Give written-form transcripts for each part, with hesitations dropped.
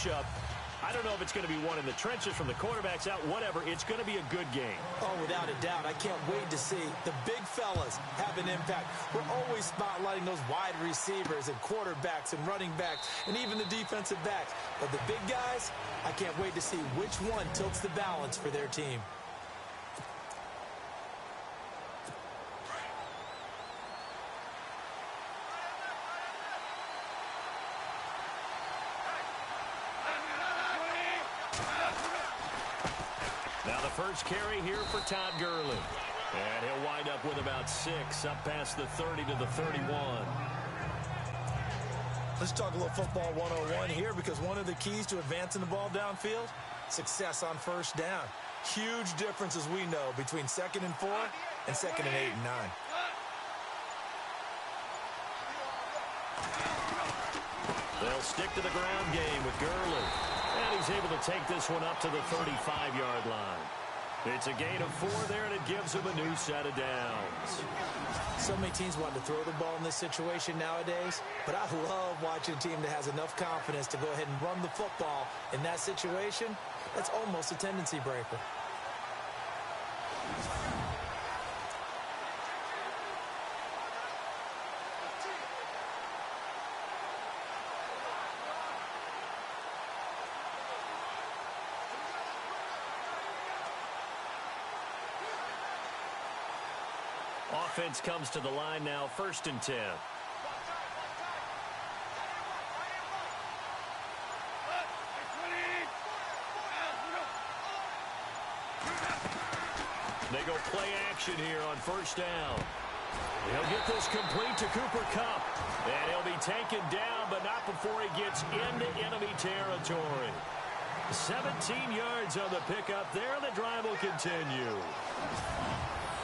matchup. I don't know if it's going to be one in the trenches from the quarterbacks out, whatever. It's going to be a good game. Oh, without a doubt. I can't wait to see the big fellas have an impact. We're always spotlighting those wide receivers and quarterbacks and running backs and even the defensive backs. But the big guys, I can't wait to see which one tilts the balance for their team. First carry here for Todd Gurley. And he'll wind up with about 6, up past the 30 to the 31. Let's talk a little football 101 here, because one of the keys to advancing the ball downfield, success on first down. Huge difference, as we know, between 2nd and 4 and 2nd and 8 and 9. They'll stick to the ground game with Gurley. And he's able to take this one up to the 35-yard line. It's a gain of 4 there, and it gives him a new set of downs. So many teams want to throw the ball in this situation nowadays, but I love watching a team that has enough confidence to go ahead and run the football in that situation. That's almost a tendency breaker. Offense comes to the line now, 1st and 10. They go play action here on 1st down. He'll get this complete to Cooper Kupp. And he'll be taken down, but not before he gets into enemy territory. 17 yards on the pickup there, and the drive will continue.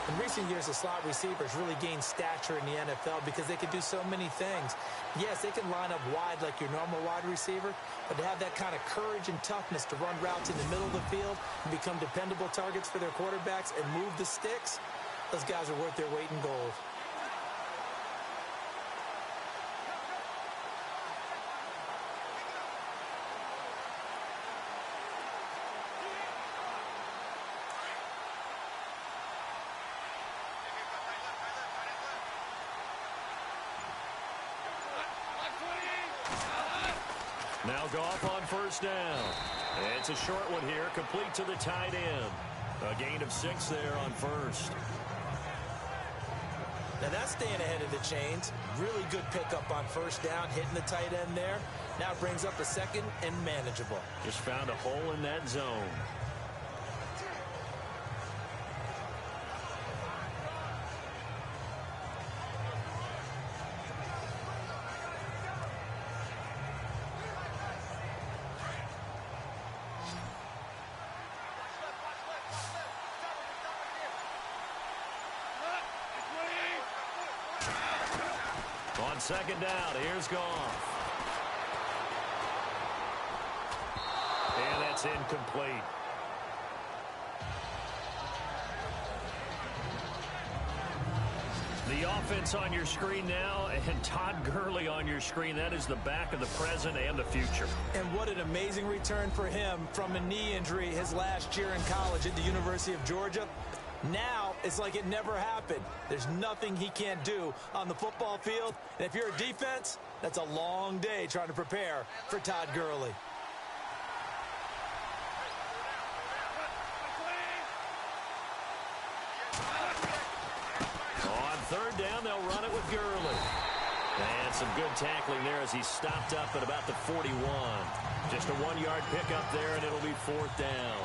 In recent years, the slot receivers really gained stature in the NFL because they can do so many things. Yes, they can line up wide like your normal wide receiver, but to have that kind of courage and toughness to run routes in the middle of the field and become dependable targets for their quarterbacks and move the sticks, those guys are worth their weight in gold. Now Goff on 1st down. It's a short one here, complete to the tight end. A gain of 6 there on 1st. Now that's staying ahead of the chains. Really good pickup on 1st down, hitting the tight end there. Now it brings up a 2nd and manageable. Just found a hole in that zone. On 2nd down, here's Goff. And that's incomplete. The offense on your screen now, and Todd Gurley on your screen. That is the back of the present and the future. And what an amazing return for him from a knee injury his last year in college at the University of Georgia. Now, it's like it never happened. There's nothing he can't do on the football field. And if you're a defense, that's a long day trying to prepare for Todd Gurley. On 3rd down, they'll run it with Gurley. And some good tackling there as he stopped up at about the 41. Just a 1-yard pickup there, and it'll be 4th down.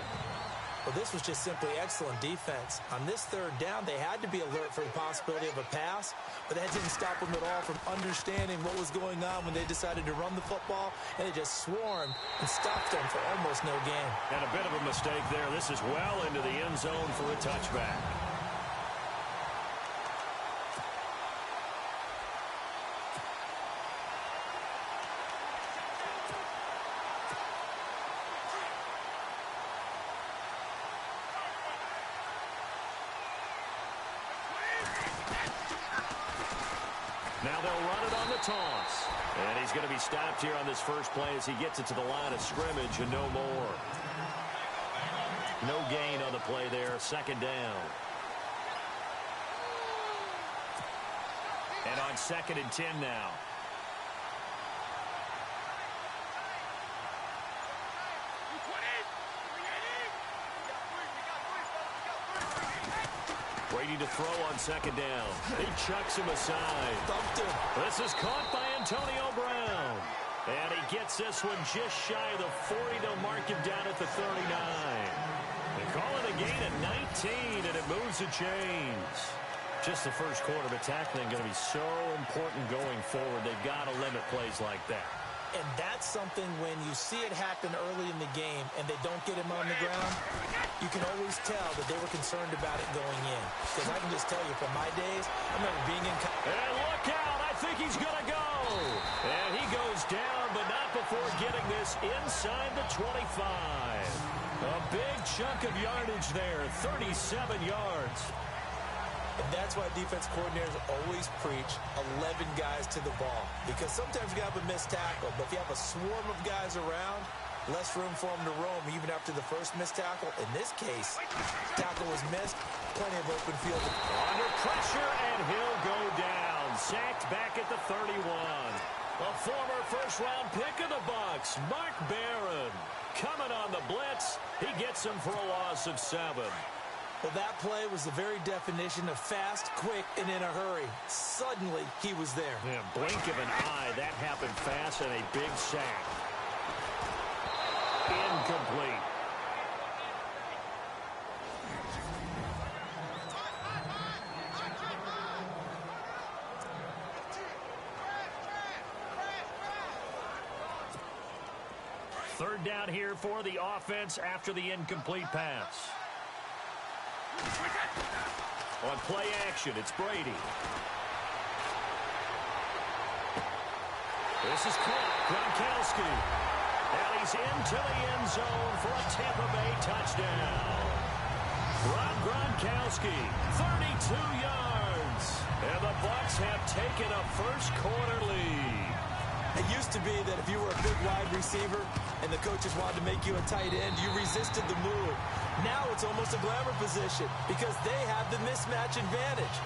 Well, this was just simply excellent defense. On this 3rd down, they had to be alert for the possibility of a pass, but that didn't stop them at all from understanding what was going on when they decided to run the football, and they just swarmed and stopped them for almost no gain. And a bit of a mistake there. This is well into the end zone for a touchback. Now they'll run it on the toss. And he's going to be stopped here on this first play as he gets it to the line of scrimmage and no more. No gain on the play there. Second down. And on 2nd and 10 now. Brady to throw on 2nd down. He chucks him aside. Thumped him. This is caught by Antonio Brown. And he gets this one just shy of the 40. They'll mark him down at the 39. They call it a gain of 19, and it moves the chains. Just the first quarter, but tackling going to be so important going forward. They've got to limit plays like that. And that's something when you see it happen early in the game and they don't get him on the ground, you can always tell that they were concerned about it going in. Because I can just tell you from my days, I remember being in... And look out! I think he's going to go! And he goes down, but not before getting this inside the 25. A big chunk of yardage there, 37 yards. And that's why defense coordinators always preach 11 guys to the ball. Because sometimes you have a missed tackle, but if you have a swarm of guys around, less room for them to roam even after the first missed tackle. In this case, tackle was missed, plenty of open field. Under pressure, and he'll go down. Sacked back at the 31. A former first-round pick of the Bucs, Mark Barron. Coming on the blitz, he gets him for a loss of 7. Well, that play was the very definition of fast, quick, and in a hurry. Suddenly, he was there. Yeah, blink of an eye. That happened fast and a big sack. Incomplete. Third down here for the offense after the incomplete pass. On play action, it's Brady. This is caught. Gronkowski. And he's into the end zone for a Tampa Bay touchdown. Rob Gronkowski, 32 yards. And the Bucs have taken a first quarter lead. It used to be that if you were a big wide receiver and the coaches wanted to make you a tight end, you resisted the move. Now it's almost a glamour position because they have the mismatch advantage.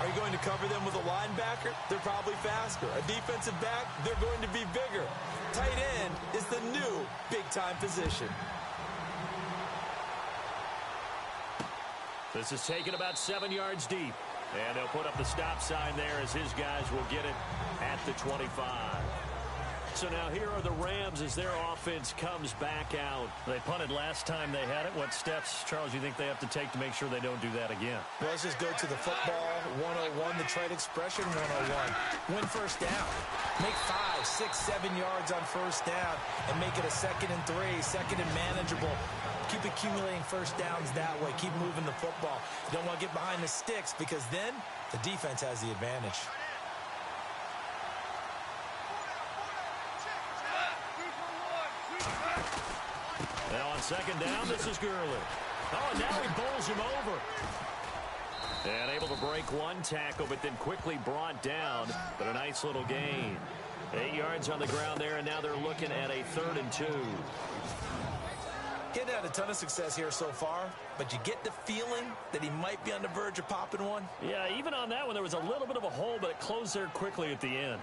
Are you going to cover them with a linebacker? They're probably faster. A defensive back? They're going to be bigger. Tight end is the new big-time position. This is taken about 7 yards deep. And they'll put up the stop sign there as his guys will get it at the 25. So now here are the Rams as their offense comes back out. They punted last time they had it. What steps, Charles, you think they have to take to make sure they don't do that again? Well, let's just go to the football 101, the trade expression 101. Win first down. Make 5, 6, 7 yards on first down and make it a 2nd and 3, 2nd and manageable. Keep accumulating first downs that way. Keep moving the football. You don't want to get behind the sticks because then the defense has the advantage. Now on 2nd down, this is Gurley. Oh, and now he bowls him over. And able to break one tackle, but then quickly brought down. But a nice little gain. 8 yards on the ground there, and now they're looking at a 3rd and 2. Getting had a ton of success here so far, but you get the feeling that he might be on the verge of popping one. Yeah, even on that one, there was a little bit of a hole, but it closed there quickly at the end.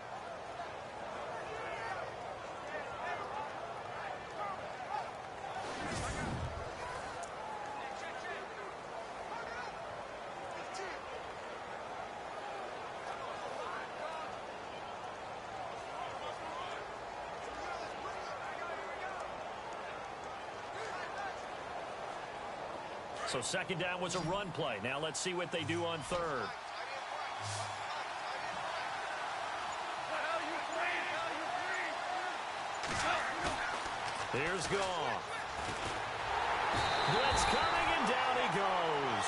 So 2nd down was a run play. Now let's see what they do on 3rd. Here's Goff. Blitz coming, and down he goes.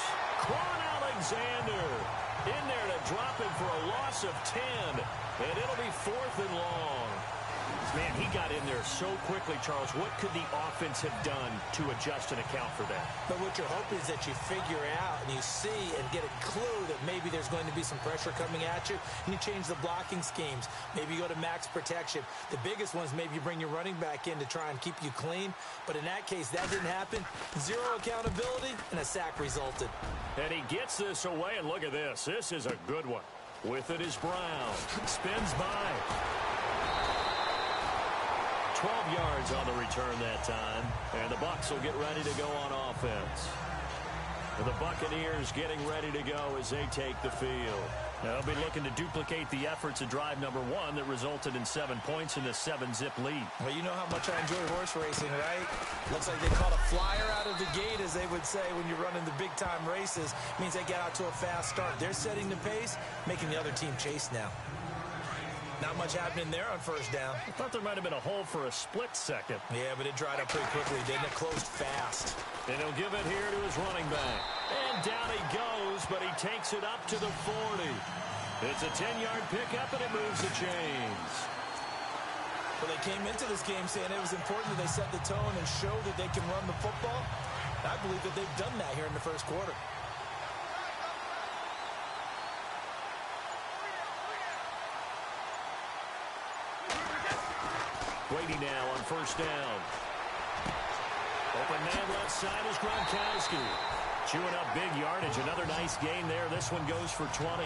Quan Alexander in there to drop him for a loss of 10. And it'll be 4th and long. Man, he got in there so quickly, Charles. What could the offense have done to adjust and account for that? But what you're hoping is that you figure out and you see and get a clue that maybe there's going to be some pressure coming at you, and you change the blocking schemes. Maybe you go to max protection. The biggest ones, maybe you bring your running back in to try and keep you clean. But in that case, that didn't happen. Zero accountability, and a sack resulted. And he gets this away, and look at this. This is a good one. With it is Brown. Spins by. 12 yards on the return that time. And the Bucs will get ready to go on offense. The Buccaneers getting ready to go as they take the field. Now, they'll be looking to duplicate the efforts of drive number 1 that resulted in 7 points in the 7-zip lead. Well, you know how much I enjoy horse racing, right? Looks like they caught a flyer out of the gate, as they would say when you're running the big-time races. Means they get out to a fast start. They're setting the pace, making the other team chase now. Not much happening there on first down. I thought there might have been a hole for a split second. Yeah, but it dried up pretty quickly, didn't it? Closed fast. And he'll give it here to his running back. And down he goes, but he takes it up to the 40. It's a 10-yard pickup, and it moves the chains. Well, they came into this game saying it was important that they set the tone and show that they can run the football. I believe that they've done that here in the first quarter. Brady now on first down. Open man left side is Gronkowski. Chewing up big yardage. Another nice gain there. This one goes for 20.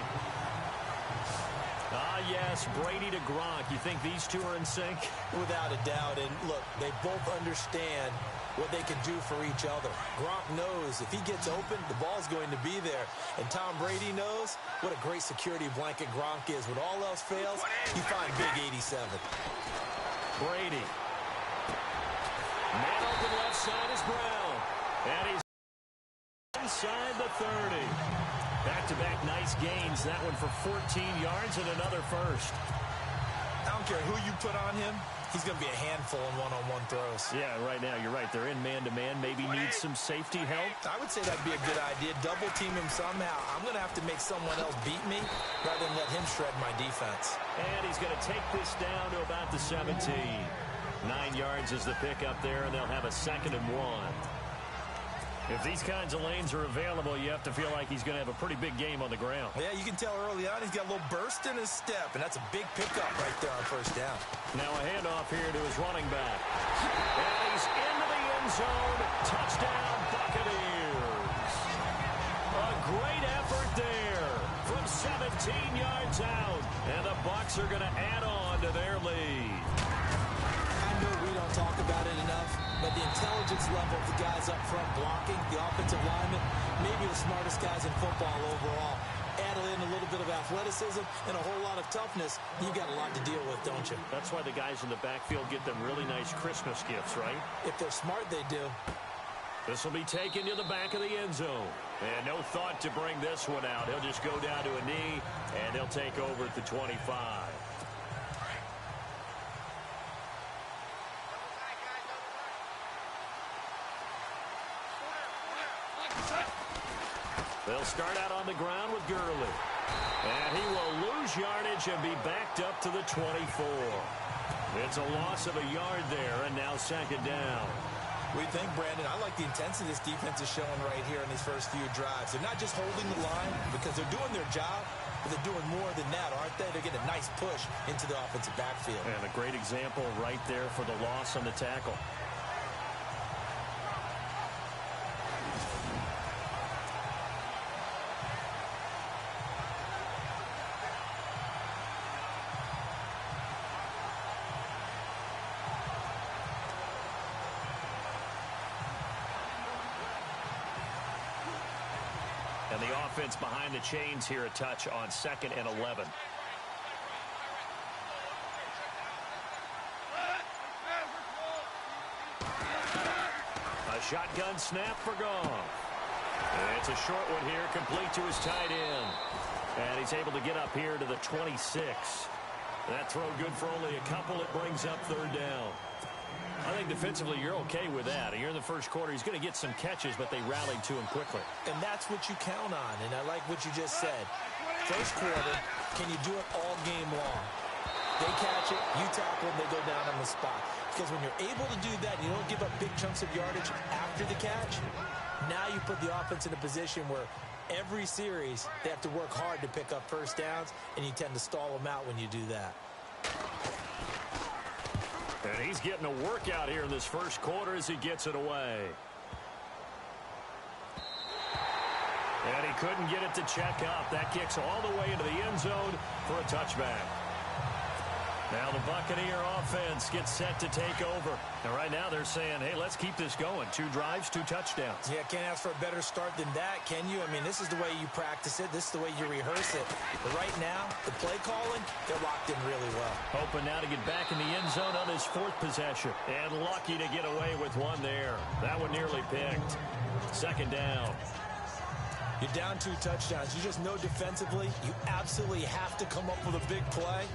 Ah, yes, Brady to Gronk. You think these two are in sync? Without a doubt. And look, they both understand what they can do for each other. Gronk knows if he gets open, the ball's going to be there. And Tom Brady knows what a great security blanket Gronk is. When all else fails, you find big 87. Brady. Man open left side is Brown. And he's inside the 30. Back-to-back nice gains. That one for 14 yards and another first. I don't care who you put on him. He's going to be a handful in one-on-one throws. Yeah, right now, you're right. They're in man-to-man. Maybe need some safety help. I would say that'd be a good idea. Double team him somehow. I'm going to have to make someone else beat me rather than let him shred my defense. And he's going to take this down to about the 17. 9 yards is the pickup there, and they'll have a 2nd and 1. If these kinds of lanes are available, you have to feel like he's going to have a pretty big game on the ground. Yeah, you can tell early on he's got a little burst in his step, and that's a big pickup right there on first down. Now a handoff here to his running back. And he's into the end zone. Touchdown, Buccaneers. A great effort there from 17 yards out. And the Bucs are going to add on to their lead. I know we don't talk about it enough, but the intelligence level of the guys up front blocking, the offensive linemen, maybe the smartest guys in football overall. Add in a little bit of athleticism and a whole lot of toughness, you've got a lot to deal with, don't you? That's why the guys in the backfield get them really nice Christmas gifts, right? If they're smart, they do. This will be taken to the back of the end zone. And no thought to bring this one out. He'll just go down to a knee, and he'll take over at the 25. They'll start out on the ground with Gurley. And he will lose yardage and be backed up to the 24. It's a loss of a yard there, and now 2nd down. What do you think, Brandon? I like the intensity this defense is showing right here in these first few drives. They're not just holding the line because they're doing their job, but they're doing more than that, aren't they? They're getting a nice push into the offensive backfield. And a great example right there for the loss on the tackle. And the offense behind the chains here a touch on 2nd and 11. A shotgun snap for Goff. And it's a short one here, complete to his tight end. And he's able to get up here to the 26. That throw good for only a couple. It brings up 3rd down. I think defensively you're okay with that. Here in the first quarter, he's going to get some catches, but they rallied to him quickly. And that's what you count on, and I like what you just said. First quarter, can you do it all game long? They catch it, you tackle them, they go down on the spot. Because when you're able to do that, you don't give up big chunks of yardage after the catch, now you put the offense in a position where every series they have to work hard to pick up first downs, and you tend to stall them out when you do that. And he's getting a workout here in this first quarter as he gets it away. And he couldn't get it to check up. That kicks all the way into the end zone for a touchback. Now the Buccaneer offense gets set to take over. And right now they're saying, hey, let's keep this going. 2 drives, 2 touchdowns. Yeah, can't ask for a better start than that, can you? I mean, this is the way you practice it. This is the way you rehearse it. But right now, the play calling, they're locked in really well. Hoping now to get back in the end zone on his 4th possession. And lucky to get away with one there. That one nearly picked. Second down. You're down 2 touchdowns. You just know defensively, you absolutely have to come up with a big play.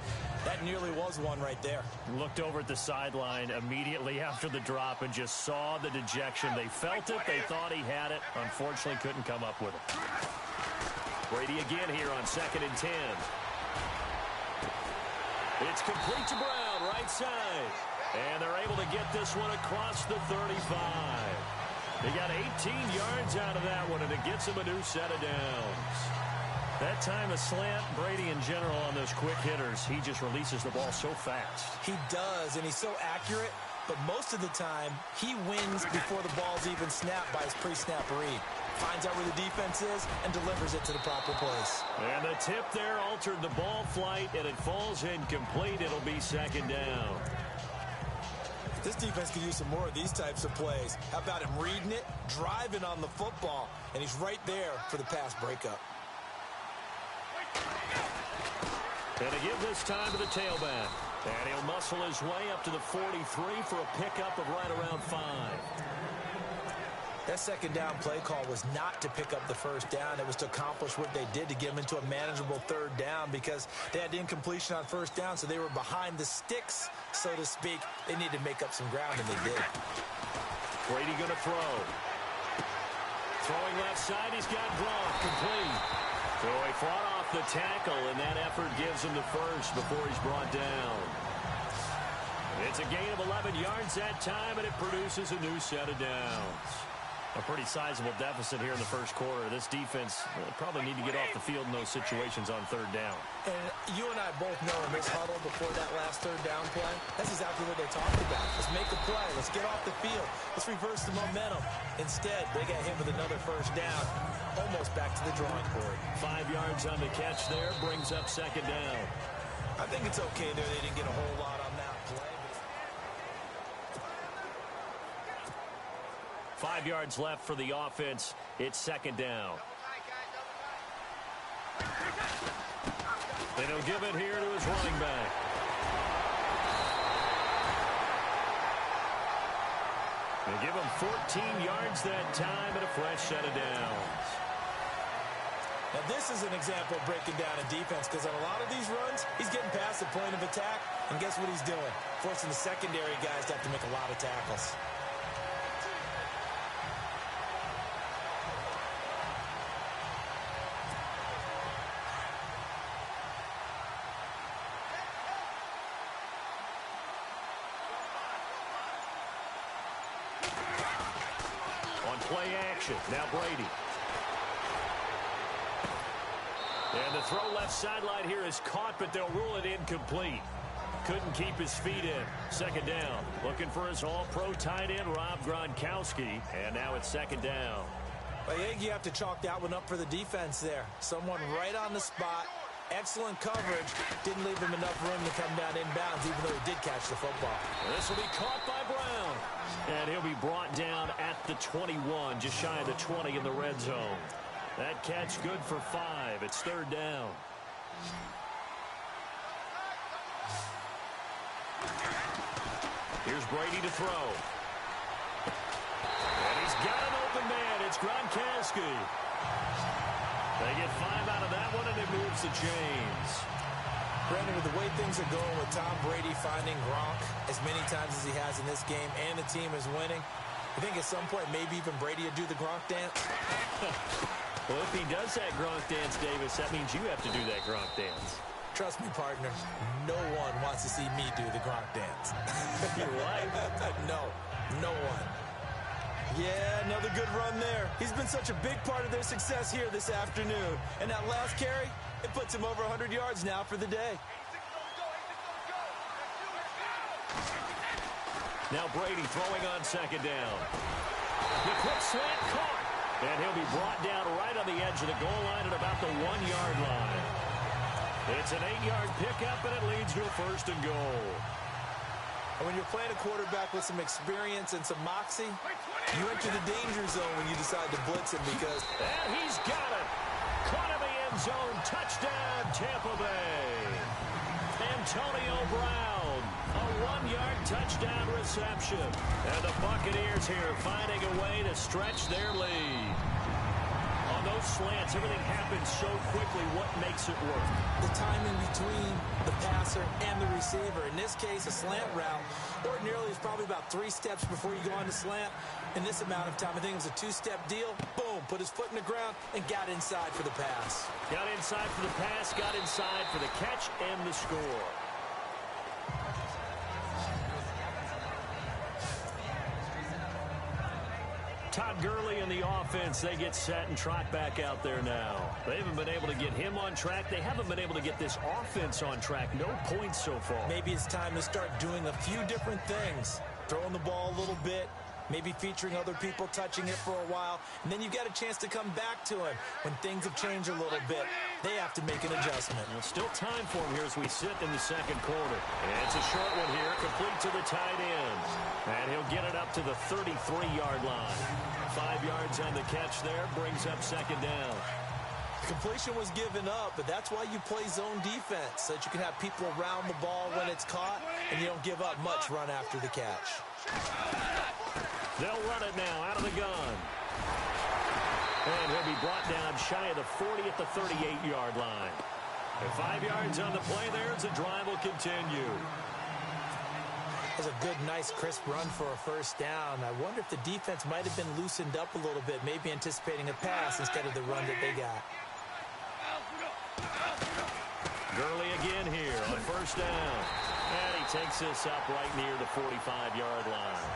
That nearly was one right there. Looked over at the sideline immediately after the drop and just saw the dejection. They felt it. They thought he had it. Unfortunately, couldn't come up with it. Brady again here on 2nd and 10. It's complete to Brown, right side. And they're able to get this one across the 35. They got 18 yards out of that one, and it gets him a new set of downs. That time a slant, Brady in general on those quick hitters, he just releases the ball so fast. He does, and he's so accurate, but most of the time he wins before the ball's even snapped by his pre-snap read. Finds out where the defense is and delivers it to the proper place. And the tip there altered the ball flight, and it falls incomplete. It'll be 2nd down. This defense could use some more of these types of plays. How about him reading it, driving on the football, and he's right there for the pass breakup. And to give this time to the tailback. And he'll muscle his way up to the 43 for a pickup of right around 5. That 2nd down play call was not to pick up the first down. It was to accomplish what they did to get them into a manageable 3rd down because they had incompletion on 1st down, so they were behind the sticks, so to speak. They needed to make up some ground, and they did. Brady going to throw. Throwing left side, he's got Gronk complete. So he fought off the tackle, and that effort gives him the first before he's brought down. It's a gain of 11 yards that time, and it produces a new set of downs. A pretty sizable deficit here in the first quarter. This defense probably need to get off the field in those situations on 3rd down. And you and I both know in this huddle before that last 3rd down play, that's exactly what they talked about. Let's make a play. Let's get off the field. Let's reverse the momentum. Instead, they got hit with another 1st down, almost back to the drawing board. 5 yards on the catch there, brings up 2nd down. I think it's okay there. They didn't get a whole lot on that play. 5 yards left for the offense. It's 2nd down. And he'll give it here to his running back. They'll give him 14 yards that time and a fresh set of downs. Now this is an example of breaking down a defense because on a lot of these runs, he's getting past the point of attack, and guess what he's doing? Forcing the secondary guys to have to make a lot of tackles. Play action. Now Brady. And the throw left sideline here is caught, but they'll rule it incomplete. Couldn't keep his feet in. 2nd down. Looking for his all-pro tight end, Rob Gronkowski. And now it's 2nd down. I think you have to chalk that one up for the defense there. Someone right on the spot. Excellent coverage. Didn't leave him enough room to come down inbounds, even though he did catch the football. This will be caught by Brown. And he'll be brought down at the 21, just shy of the 20 in the red zone. That catch good for 5. It's 3rd down. Here's Brady to throw. And he's got an open man. It's Gronkowski. They get 5 out of that one, and it moves the chains. Brandon, with the way things are going with Tom Brady finding Gronk as many times as he has in this game, and the team is winning, I think at some point maybe even Brady will do the Gronk dance. Well, if he does that Gronk dance, Davis, that means you have to do that Gronk dance. Trust me, partner, no one wants to see me do the Gronk dance. Your wife? No one. Yeah, another good run there. He's been such a big part of their success here this afternoon. And that last carry, it puts him over 100 yards now for the day. Now Brady throwing on second down. The quick slant caught. And he'll be brought down right on the edge of the goal line at about the 1-yard line. It's an 8-yard pickup, and it leads to a first and goal. And when you're playing a quarterback with some experience and some moxie, you enter the danger zone when you decide to blitz him because... And he's got it. Caught in the end zone. Touchdown, Tampa Bay. Antonio Brown. A 1-yard touchdown reception. And the Buccaneers here finding a way to stretch their lead. On those slants, everything happens so quickly. What makes it work? The timing between the passer and the receiver. In this case, a slant route ordinarily is probably about 3 steps before you go on the slant. In this amount of time, I think it was a 2-step deal. Boom, put his foot in the ground and got inside for the pass. Got inside for the pass, got inside for the catch and the score. Todd Gurley in the offense. They get set and trot back out there now. They haven't been able to get him on track. They haven't been able to get this offense on track. No points so far. Maybe it's time to start doing a few different things. Throwing the ball a little bit. Maybe featuring other people touching it for a while. And then you get a chance to come back to him when things have changed a little bit. They have to make an adjustment. Well, still time for him here as we sit in the second quarter. And it's a short one here, complete to the tight end. And he'll get it up to the 33-yard line. 5 yards on the catch there, brings up second down. The completion was given up, but that's why you play zone defense, so that you can have people around the ball when it's caught, and you don't give up much run after the catch. They'll run it now out of the gun. And he'll be brought down shy of the 40 at the 38-yard line. And 5 yards on the play there as the drive will continue. That was a good, nice, crisp run for a first down. I wonder if the defense might have been loosened up a little bit, maybe anticipating a pass instead of the run that they got. Gurley again here on first down. And he takes this up right near the 45-yard line.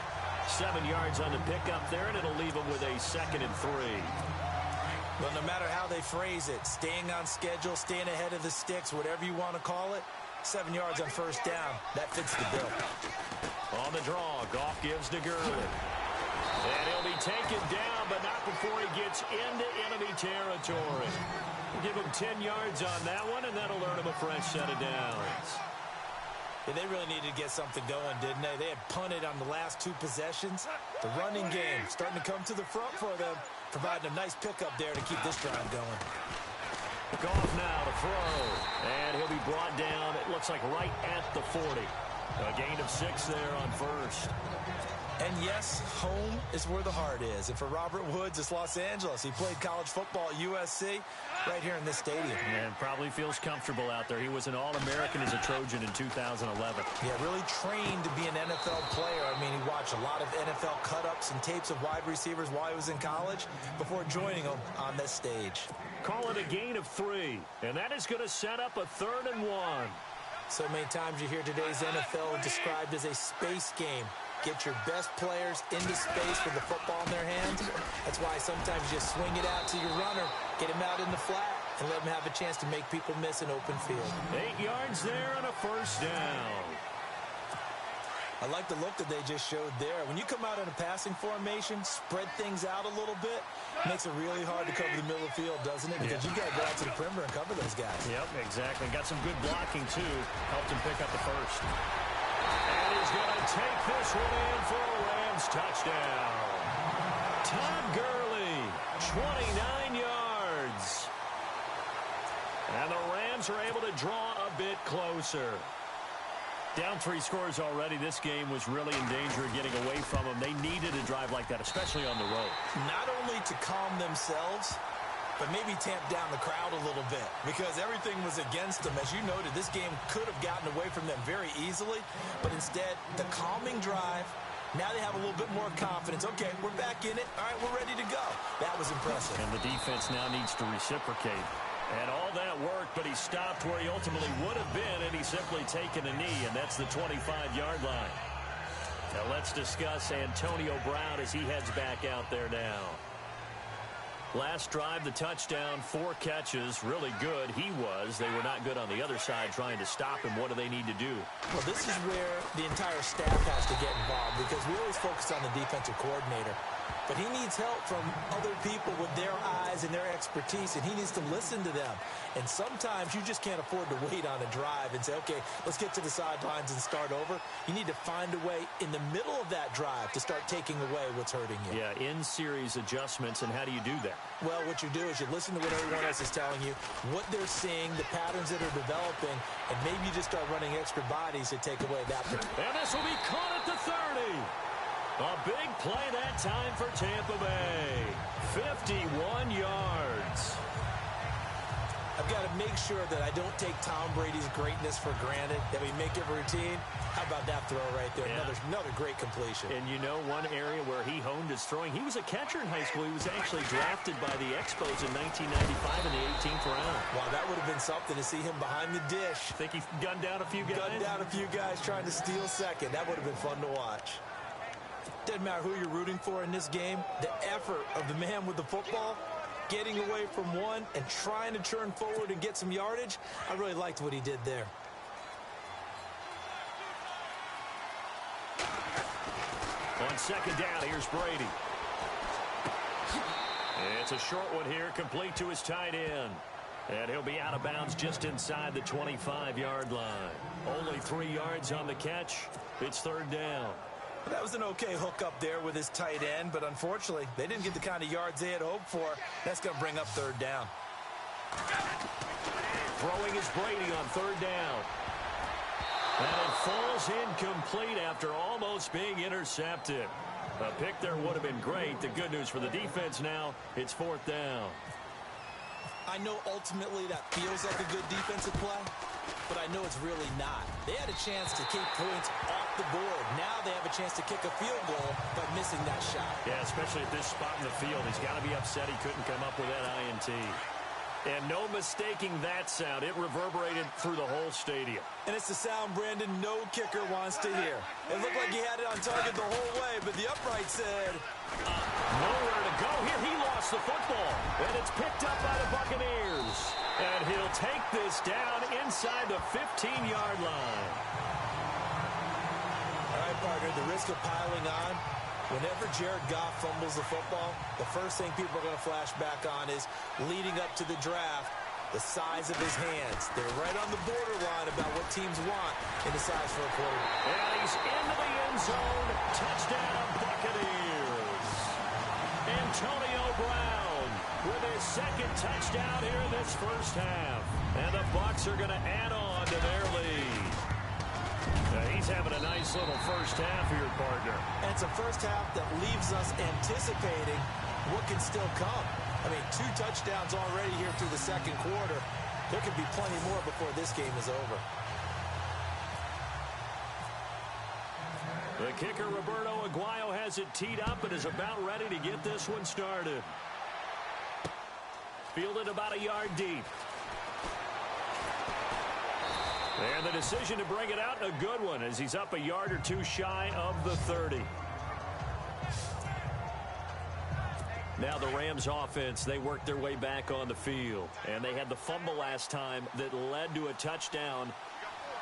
7 yards on the pickup there, and it'll leave him with a 2nd and 3. Well, no matter how they phrase it, staying on schedule, staying ahead of the sticks, whatever you want to call it, 7 yards on first down. That fits the bill. On the draw, Goff gives to Gurley. And he'll be taken down, but not before he gets into enemy territory. We'll give him 10 yards on that one, and that'll earn him a fresh set of downs. Yeah, they really needed to get something going, didn't they? They had punted on the last 2 possessions. The running game starting to come to the front for them, providing a nice pickup there to keep this drive going. Goff now to throw, and he'll be brought down, it looks like right at the 40. A gain of 6 there on first. And yes, home is where the heart is. And for Robert Woods, it's Los Angeles. He played college football at USC right here in this stadium. And probably feels comfortable out there. He was an All-American as a Trojan in 2011. Yeah, really trained to be an NFL player. I mean, he watched a lot of NFL cut-ups and tapes of wide receivers while he was in college before joining them on this stage. Call it a gain of 3. And that is going to set up a 3rd and 1. So many times you hear today's NFL described as a space game. Get your best players into space with the football in their hands. That's why sometimes you just swing it out to your runner, get him out in the flat, and let him have a chance to make people miss an open field. 8 yards there and a first down. I like the look that they just showed there. When you come out in a passing formation, spread things out a little bit, makes it really hard to cover the middle of the field, doesn't it? Because you got to go out to the perimeter and cover those guys. Yep, exactly. Got some good blocking, too. Helped him pick up the first. And he's going to take this one in for a Rams touchdown. Todd Gurley, 29 yards. And the Rams are able to draw a bit closer. Down 3 scores already. This game was really in danger of getting away from them. They needed a drive like that, especially on the road. Not only to calm themselves, but maybe tamp down the crowd a little bit because everything was against them. As you noted, this game could have gotten away from them very easily, but instead, the calming drive, now they have a little bit more confidence. Okay, we're back in it. All right, we're ready to go. That was impressive. And the defense now needs to reciprocate. And all that work, but he stopped where he ultimately would have been, and he's simply taken a knee, and that's the 25-yard line. Now let's discuss Antonio Brown as he heads back out there now. Last drive, the touchdown, 4 catches, really good. He was. They were not good on the other side trying to stop him. What do they need to do? Well, this is where the entire staff has to get involved because we always focus on the defensive coordinator. But he needs help from other people with their eyes and their expertise, and he needs to listen to them. And sometimes you just can't afford to wait on a drive and say, okay, let's get to the sidelines and start over. You need to find a way in the middle of that drive to start taking away what's hurting you. Yeah, in-series adjustments, and how do you do that? Well, what you do is you listen to what everyone else is telling you, what they're seeing, the patterns that are developing, and maybe you just start running extra bodies to take away that. And this will be caught at the 30. A big play that time for Tampa Bay. 51 yards. I've got to make sure that I don't take Tom Brady's greatness for granted, that we make it routine. How about that throw right there? Yeah. Another great completion. And you know one area where he honed his throwing, he was a catcher in high school. He was actually drafted by the Expos in 1995 in the 18th round. Wow, that would have been something to see him behind the dish. Think he gunned down a few guys? Gunned down a few guys trying to steal second. That would have been fun to watch. Doesn't matter who you're rooting for in this game. The effort of the man with the football, getting away from one and trying to turn forward and get some yardage, I really liked what he did there. On second down, here's Brady. It's a short one here, complete to his tight end. And he'll be out of bounds just inside the 25-yard line. Only 3 yards on the catch. It's third down. That was an okay hook up there with his tight end, but unfortunately, they didn't get the kind of yards they had hoped for. That's going to bring up third down. Throwing is Brady on third down. And it falls incomplete after almost being intercepted. A pick there would have been great. The good news for the defense now, it's fourth down. I know ultimately that feels like a good defensive play, but I know it's really not. They had a chance to keep points off the board. Now they have a chance to kick a field goal by missing that shot. Yeah, especially at this spot in the field. He's got to be upset he couldn't come up with that INT. And no mistaking that sound. It reverberated through the whole stadium. And it's the sound, Brandon, no kicker wants to hear. It looked like he had it on target the whole way, but the upright said... nowhere to go. Here he lost the football. And it's picked up by the Buccaneers. And he'll take this down inside the 15-yard line. All right, partner, the risk of piling on. Whenever Jared Goff fumbles the football, the first thing people are going to flash back on is leading up to the draft, the size of his hands. They're right on the borderline about what teams want in the size for a quarterback. And he's into the end zone. Touchdown, Buccaneers. Antonio Brown with his second touchdown here in this first half. And the Bucs are going to add on to their lead. He's having a nice little first half here, partner. And it's a first half that leaves us anticipating what can still come. I mean, 2 touchdowns already here through the second quarter. There could be plenty more before this game is over. The kicker, Roberto Aguayo, has it teed up and is about ready to get this one started. Fielded about a yard deep. And the decision to bring it out, a good one, as he's up a yard or 2 shy of the 30. Now the Rams offense, they worked their way back on the field. And they had the fumble last time that led to a touchdown.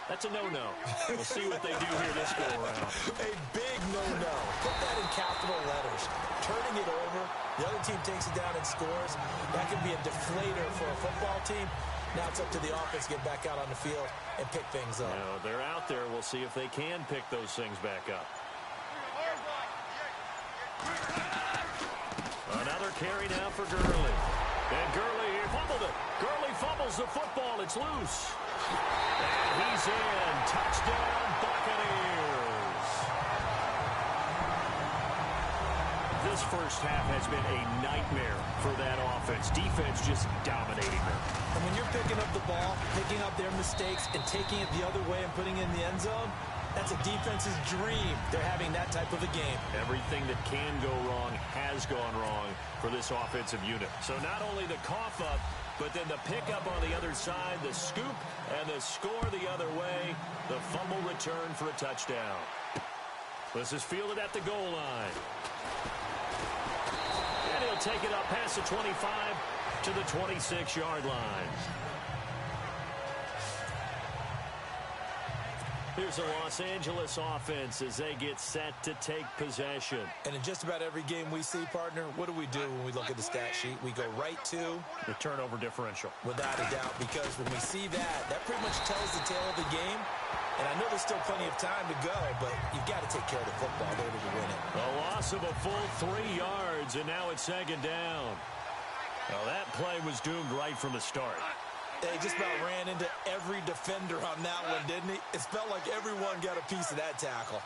That's a no-no. We'll see what they do here this go-around. A big no-no. Put that in capital letters. Turning it over, the other team takes it down and scores. That can be a deflator for a football team. Now it's up to the offense to get back out on the field and pick things up. No, they're out there. We'll see if they can pick those things back up. Another carry now for Gurley. And Gurley fumbled it. Gurley fumbles the football. It's loose. And he's in. Touchdown, Buccaneers. This first half has been a nightmare for that offense. Defense just dominating them. And when you're picking up the ball, picking up their mistakes, and taking it the other way and putting it in the end zone, That's a defense's dream. They're having that type of a game. Everything that can go wrong has gone wrong for this offensive unit. So not only the cough up, but then the pickup on the other side, the scoop, and the score the other way. The fumble return for a touchdown. This is fielded at the goal line. And he'll take it up past the 25 to the 26-yard line. Here's the Los Angeles offense as they get set to take possession. And in just about every game we see, partner, what do we do when we look at the stat sheet? We go right to the turnover differential. Without a doubt, because when we see that, that pretty much tells the tale of the game. And I know there's still plenty of time to go, but you've got to take care of the football in order to win it. A loss of a full 3 yards, and now it's second down. Well, that play was doomed right from the start. They just about ran into every defender on that one, didn't he? It felt like everyone got a piece of that tackle.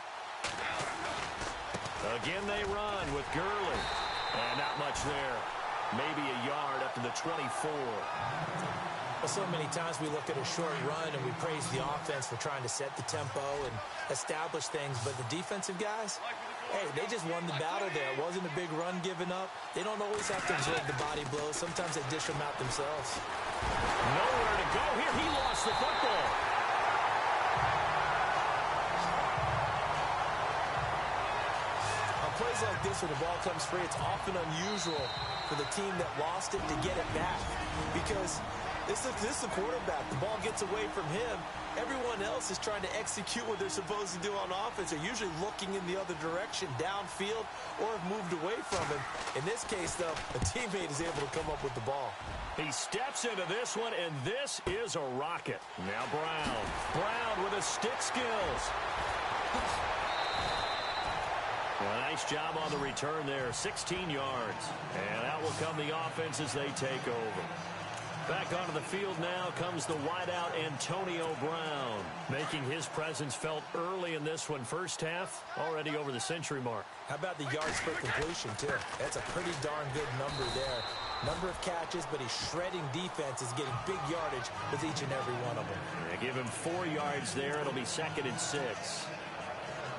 Again, they run with Gurley. And not much there. Maybe a yard up to the 24. Well, so many times we look at a short run and we praise the offense for trying to set the tempo and establish things, but the defensive guys, hey, they just won the battle there. It wasn't a big run given up. They don't always have to absorb the body blows. Sometimes they dish them out themselves. Nowhere to go here. He lost the football. On plays like this when the ball comes free, it's often unusual for the team that lost it to get it back because this is the quarterback. The ball gets away from him. Everyone else is trying to execute what they're supposed to do on offense. They're usually looking in the other direction, downfield, or have moved away from him. In this case, though, a teammate is able to come up with the ball. He steps into this one, and this is a rocket. Now Brown. Brown with his stick skills. Well, nice job on the return there. 16 yards. And out will come the offense as they take over. Back onto the field now comes the wideout Antonio Brown, making his presence felt early in this one. First half, already over the century mark. How about the yards per completion, too? That's a pretty darn good number there. Number of catches, but he's shredding defenses, getting big yardage with each and every one of them. Yeah, give him 4 yards there. It'll be 2nd and 6.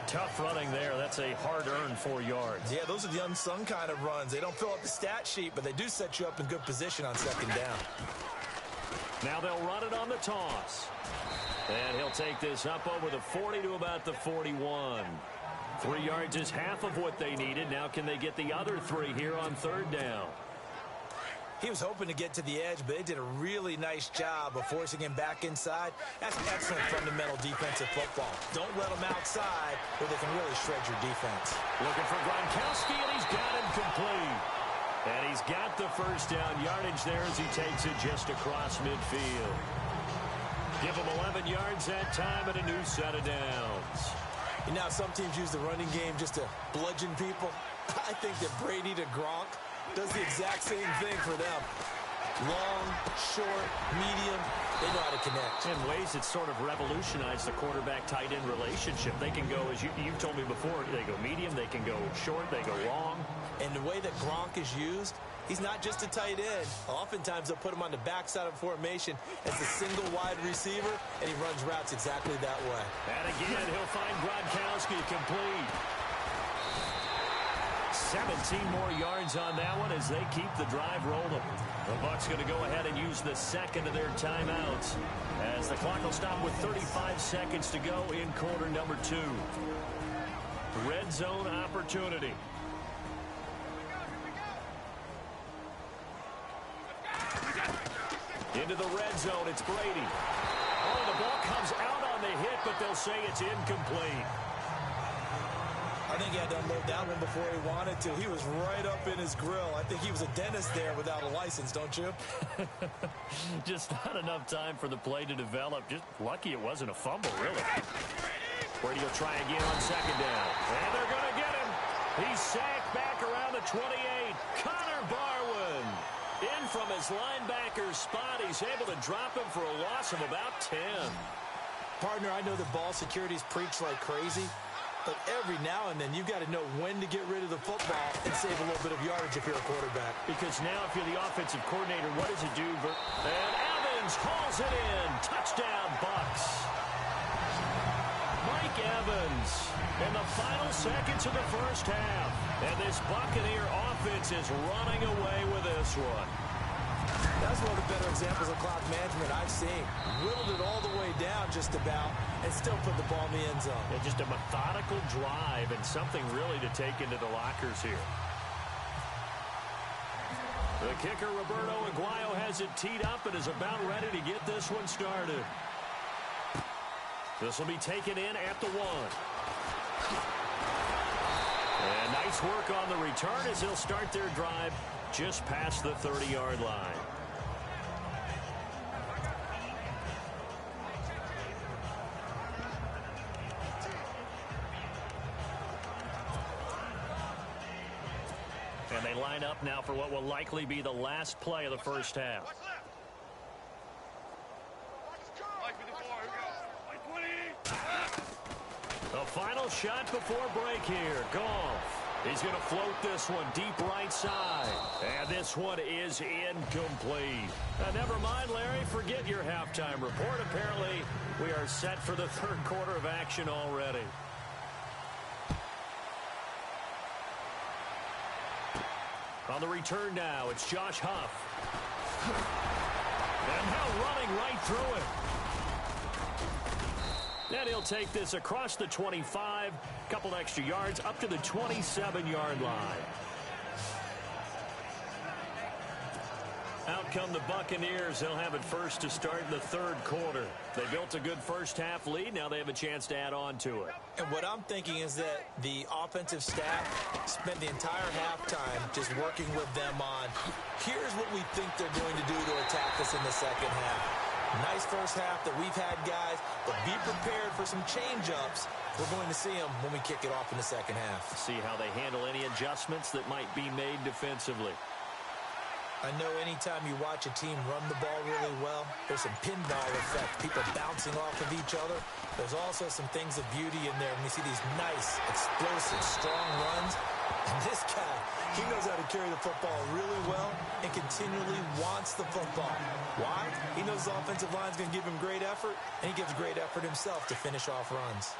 Tough running there. That's a hard-earned 4 yards. Yeah, those are the unsung kind of runs. They don't fill up the stat sheet, but they do set you up in good position on 2nd down. Now they'll run it on the toss. And he'll take this up over the 40 to about the 41. 3 yards is half of what they needed. Now can they get the other 3 here on 3rd down? He was hoping to get to the edge, but they did a really nice job of forcing him back inside. That's excellent fundamental defensive football. Don't let him outside where they can really shred your defense. Looking for Gronkowski, and he's got him complete. And he's got the first down yardage there as he takes it just across midfield. Give him 11 yards that time and a new set of downs. You know, some teams use the running game just to bludgeon people. I think that Brady to Gronk does the exact same thing for them. Long, short, medium, they know how to connect. In ways it's sort of revolutionized the quarterback-tight end relationship. They can go, as you've told me before, they go medium, they can go short, they go long. And the way that Gronk is used, he's not just a tight end. Oftentimes they'll put him on the backside of formation as a single wide receiver, and he runs routes exactly that way. And again, he'll find Gronkowski complete. 17 more yards on that one as they keep the drive rolling. The Bucs going to go ahead and use the second of their timeouts as the clock will stop with 35 seconds to go in quarter number 2. Red zone opportunity. Into the red zone, it's Brady. Oh, the ball comes out on the hit, but they'll say it's incomplete. I think he had to unload that one before he wanted to. He was right up in his grill. I think he was a dentist there without a license, don't you? Just not enough time for the play to develop. Just lucky it wasn't a fumble, really. Brady will try again on 2nd down. And they're going to get him. He's sacked back around the 28. Connor Barwin in from his linebacker spot. He's able to drop him for a loss of about 10. Partner, I know that ball security's preached like crazy, but every now and then, you've got to know when to get rid of the football and save a little bit of yardage if you're a quarterback. Because now if you're the offensive coordinator, what does it do? And Evans hauls it in. Touchdown, Bucs. Mike Evans in the final seconds of the first half. And this Buccaneer offense is running away with this one. That's one of the better examples of clock management I've seen. Whittled it all the way down just about and still put the ball in the end zone. Yeah, just a methodical drive and something really to take into the lockers here. The kicker, Roberto Aguayo, has it teed up and is about ready to get this one started. This will be taken in at the 1. And nice work on the return as they'll start their drive just past the 30-yard line. And they line up now for what will likely be the last play of the first half. The final shot before break here. Goff. He's going to float this one deep right side. And this one is incomplete. Never mind, Larry. Forget your halftime report. Apparently, we are set for the third quarter of action already. On the return now, it's Josh Huff. And now running right through it. And he'll take this across the 25, couple extra yards, up to the 27-yard line. Out come the Buccaneers. They'll have it first to start the third quarter. They built a good first-half lead. Now they have a chance to add on to it. And what I'm thinking is that the offensive staff spent the entire halftime just working with them on, here's what we think they're going to do to attack us in the second half. Nice first half that we've had, guys, but be prepared for some change-ups. We're going to see them when we kick it off in the second half. See how they handle any adjustments that might be made defensively. I know anytime you watch a team run the ball really well, there's some pinball effect, people bouncing off of each other. There's also some things of beauty in there when we see these nice, explosive, strong runs. And this guy, he knows how to carry the football really well and continually wants the football. Why? He knows his offensive line's going to give him great effort, and he gives great effort himself to finish off runs.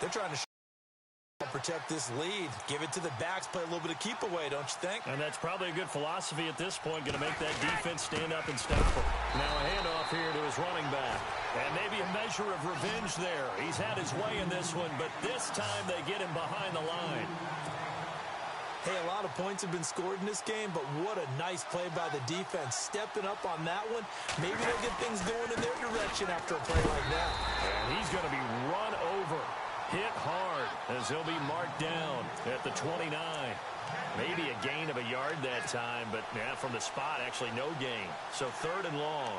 They're trying to protect this lead. Give it to the backs, play a little bit of keep away, don't you think? And that's probably a good philosophy at this point, going to make that defense stand up and stop him. Now a handoff here to his running back. And maybe a measure of revenge there. He's had his way in this one, but this time they get him behind the line. Hey, a lot of points have been scored in this game, but what a nice play by the defense. Stepping up on that one. Maybe they'll get things going in their direction after a play like that. And he's going to be run over. Hit hard as he'll be marked down at the 29. Maybe a gain of a yard that time, but yeah, from the spot, actually no gain. So 3rd and long.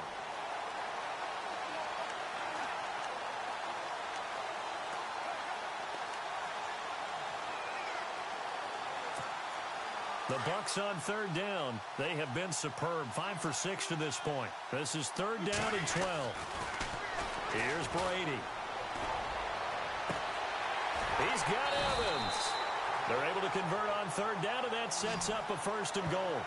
The Bucs on 3rd down. They have been superb. 5 for 6 to this point. This is 3rd down and 12. Here's Brady. He's got Evans. They're able to convert on 3rd down, and that sets up a 1st and goal.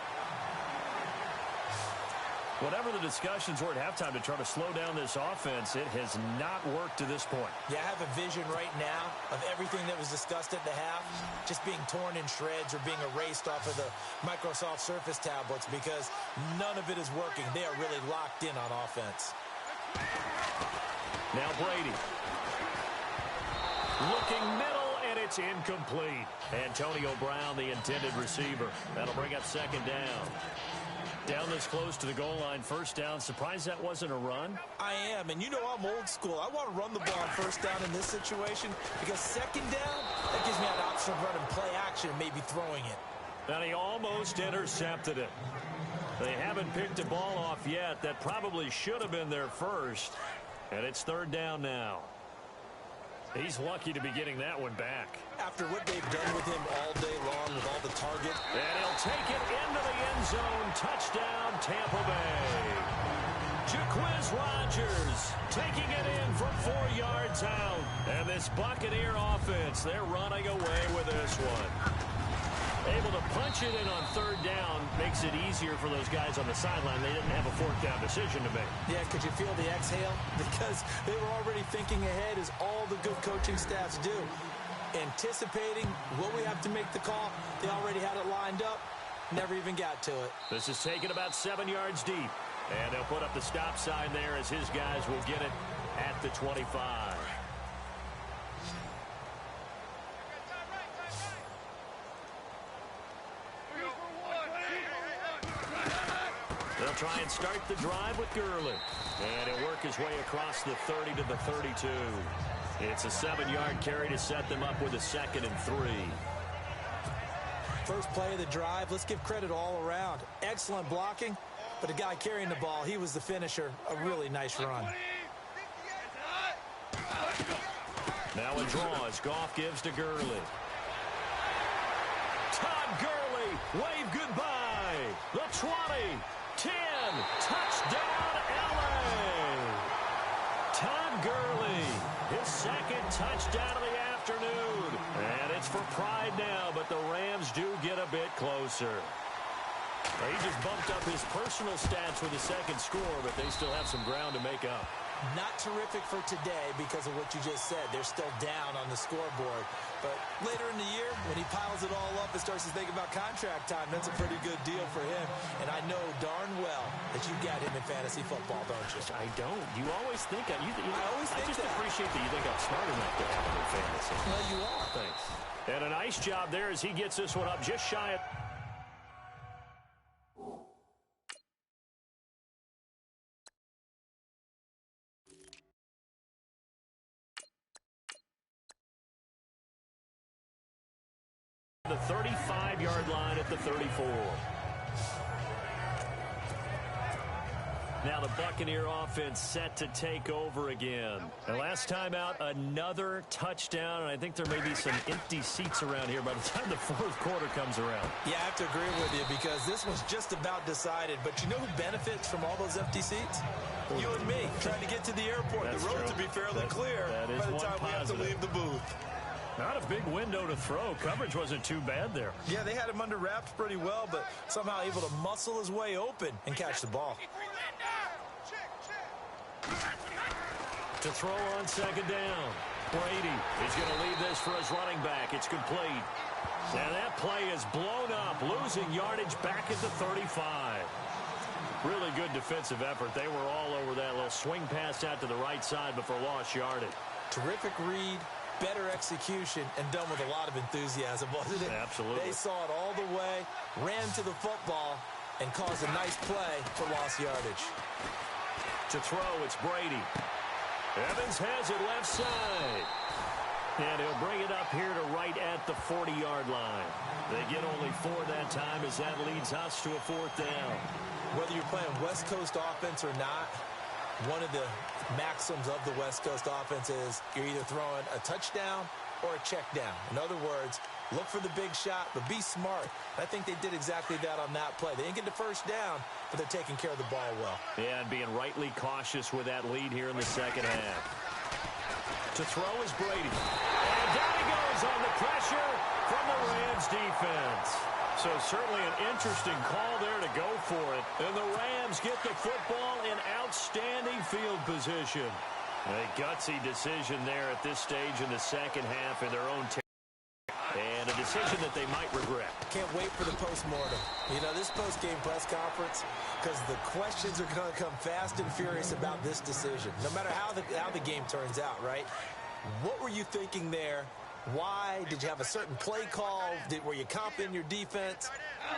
Whatever the discussions were at halftime to try to slow down this offense, it has not worked to this point. Yeah, I have a vision right now of everything that was discussed at the half just being torn in shreds or being erased off of the Microsoft Surface tablets because none of it is working. They are really locked in on offense. Now Brady. Looking middle, and it's incomplete. Antonio Brown, the intended receiver. That'll bring up 2nd down. Down this close to the goal line, 1st down. Surprised that wasn't a run? I am, and you know I'm old school. I want to run the ball on 1st down in this situation because 2nd down, that gives me an option of running play action and maybe throwing it. And he almost intercepted it. They haven't picked a ball off yet. That probably should have been their first. And it's 3rd down now. He's lucky to be getting that one back. After what they've done with him all day long with all the target. And he'll take it into the end zone. Touchdown, Tampa Bay. Jaquiz Rodgers taking it in from 4 yards out. And this Buccaneer offense, they're running away with this one. Able to punch it in on 3rd down makes it easier for those guys on the sideline. They didn't have a 4th down decision to make. Yeah, could you feel the exhale? Because they were already thinking ahead as all the good coaching staffs do. Anticipating what we have to make the call. They already had it lined up. Never even got to it. This is taken about 7 yards deep. And they'll put up the stop sign there as his guys will get it at the 25. They'll try and start the drive with Gurley. And he'll work his way across the 30 to the 32. It's a 7-yard carry to set them up with a 2nd and 3. First play of the drive, let's give credit all around. Excellent blocking, but the guy carrying the ball, he was the finisher. A really nice run. Now a draw as Goff gives to Gurley. Todd Gurley, wave goodbye. The 20, 10, touchdown LA. Todd Gurley, his 2nd touchdown of the afternoon. And it's for pride now, but the Rams do get a bit closer. He just bumped up his personal stats with a 2nd score, but they still have some ground to make up. Not terrific for today because of what you just said. They're still down on the scoreboard. But later in the year, when he piles it all up and starts to think about contract time, that's a pretty good deal for him. And I know darn well that you got him in fantasy football, don't you? I don't. You always think I just that. appreciate that you think I'm smart enough to have him in fantasy. Well, you are. Thanks. And a nice job there as he gets this one up just shy of... the 35-yard line at the 34. Now the Buccaneer offense set to take over again. And last time out, another touchdown, and I think there may be some empty seats around here by the time the 4th quarter comes around. Yeah, I have to agree with you because this one's just about decided. But you know who benefits from all those empty seats? You and me, trying to get to the airport. That's the road true. to be fairly clear by the time we have to leave the booth. Not a big window to throw. Coverage wasn't too bad there. Yeah, they had him under wraps pretty well, but somehow able to muscle his way open and catch the ball. To throw on 2nd down. Brady is going to leave this for his running back. It's complete. And that play is blown up, losing yardage back at the 35. Really good defensive effort. They were all over that little swing pass out to the right side before lost yardage. Terrific read. Better execution, and done with a lot of enthusiasm, wasn't it? Absolutely. They saw it all the way, ran to the football, and caused a nice play for lost yardage. To throw, it's Brady. Evans has it left side. And he'll bring it up here to right at the 40-yard line. They get only 4 that time as that leads us to a 4th down. Whether you're playing West Coast offense or not, one of the maxims of the West Coast offense is you're either throwing a touchdown or a check down. In other words, look for the big shot, but be smart. I think they did exactly that on that play. They didn't get the first down, but they're taking care of the ball well. Yeah, and being rightly cautious with that lead here in the 2nd half. To throw is Brady. And down he goes on the pressure from the Rams defense. So certainly an interesting call there to go for it. And the Rams get the football in outstanding field position. A gutsy decision there at this stage in the 2nd half in their own territory. And a decision that they might regret. Can't wait for the postmortem. You know, this post-game press conference, because the questions are going to come fast and furious about this decision. No matter how the game turns out, right? What were you thinking there? Why? Did you have a certain play call? Were you confident in your defense?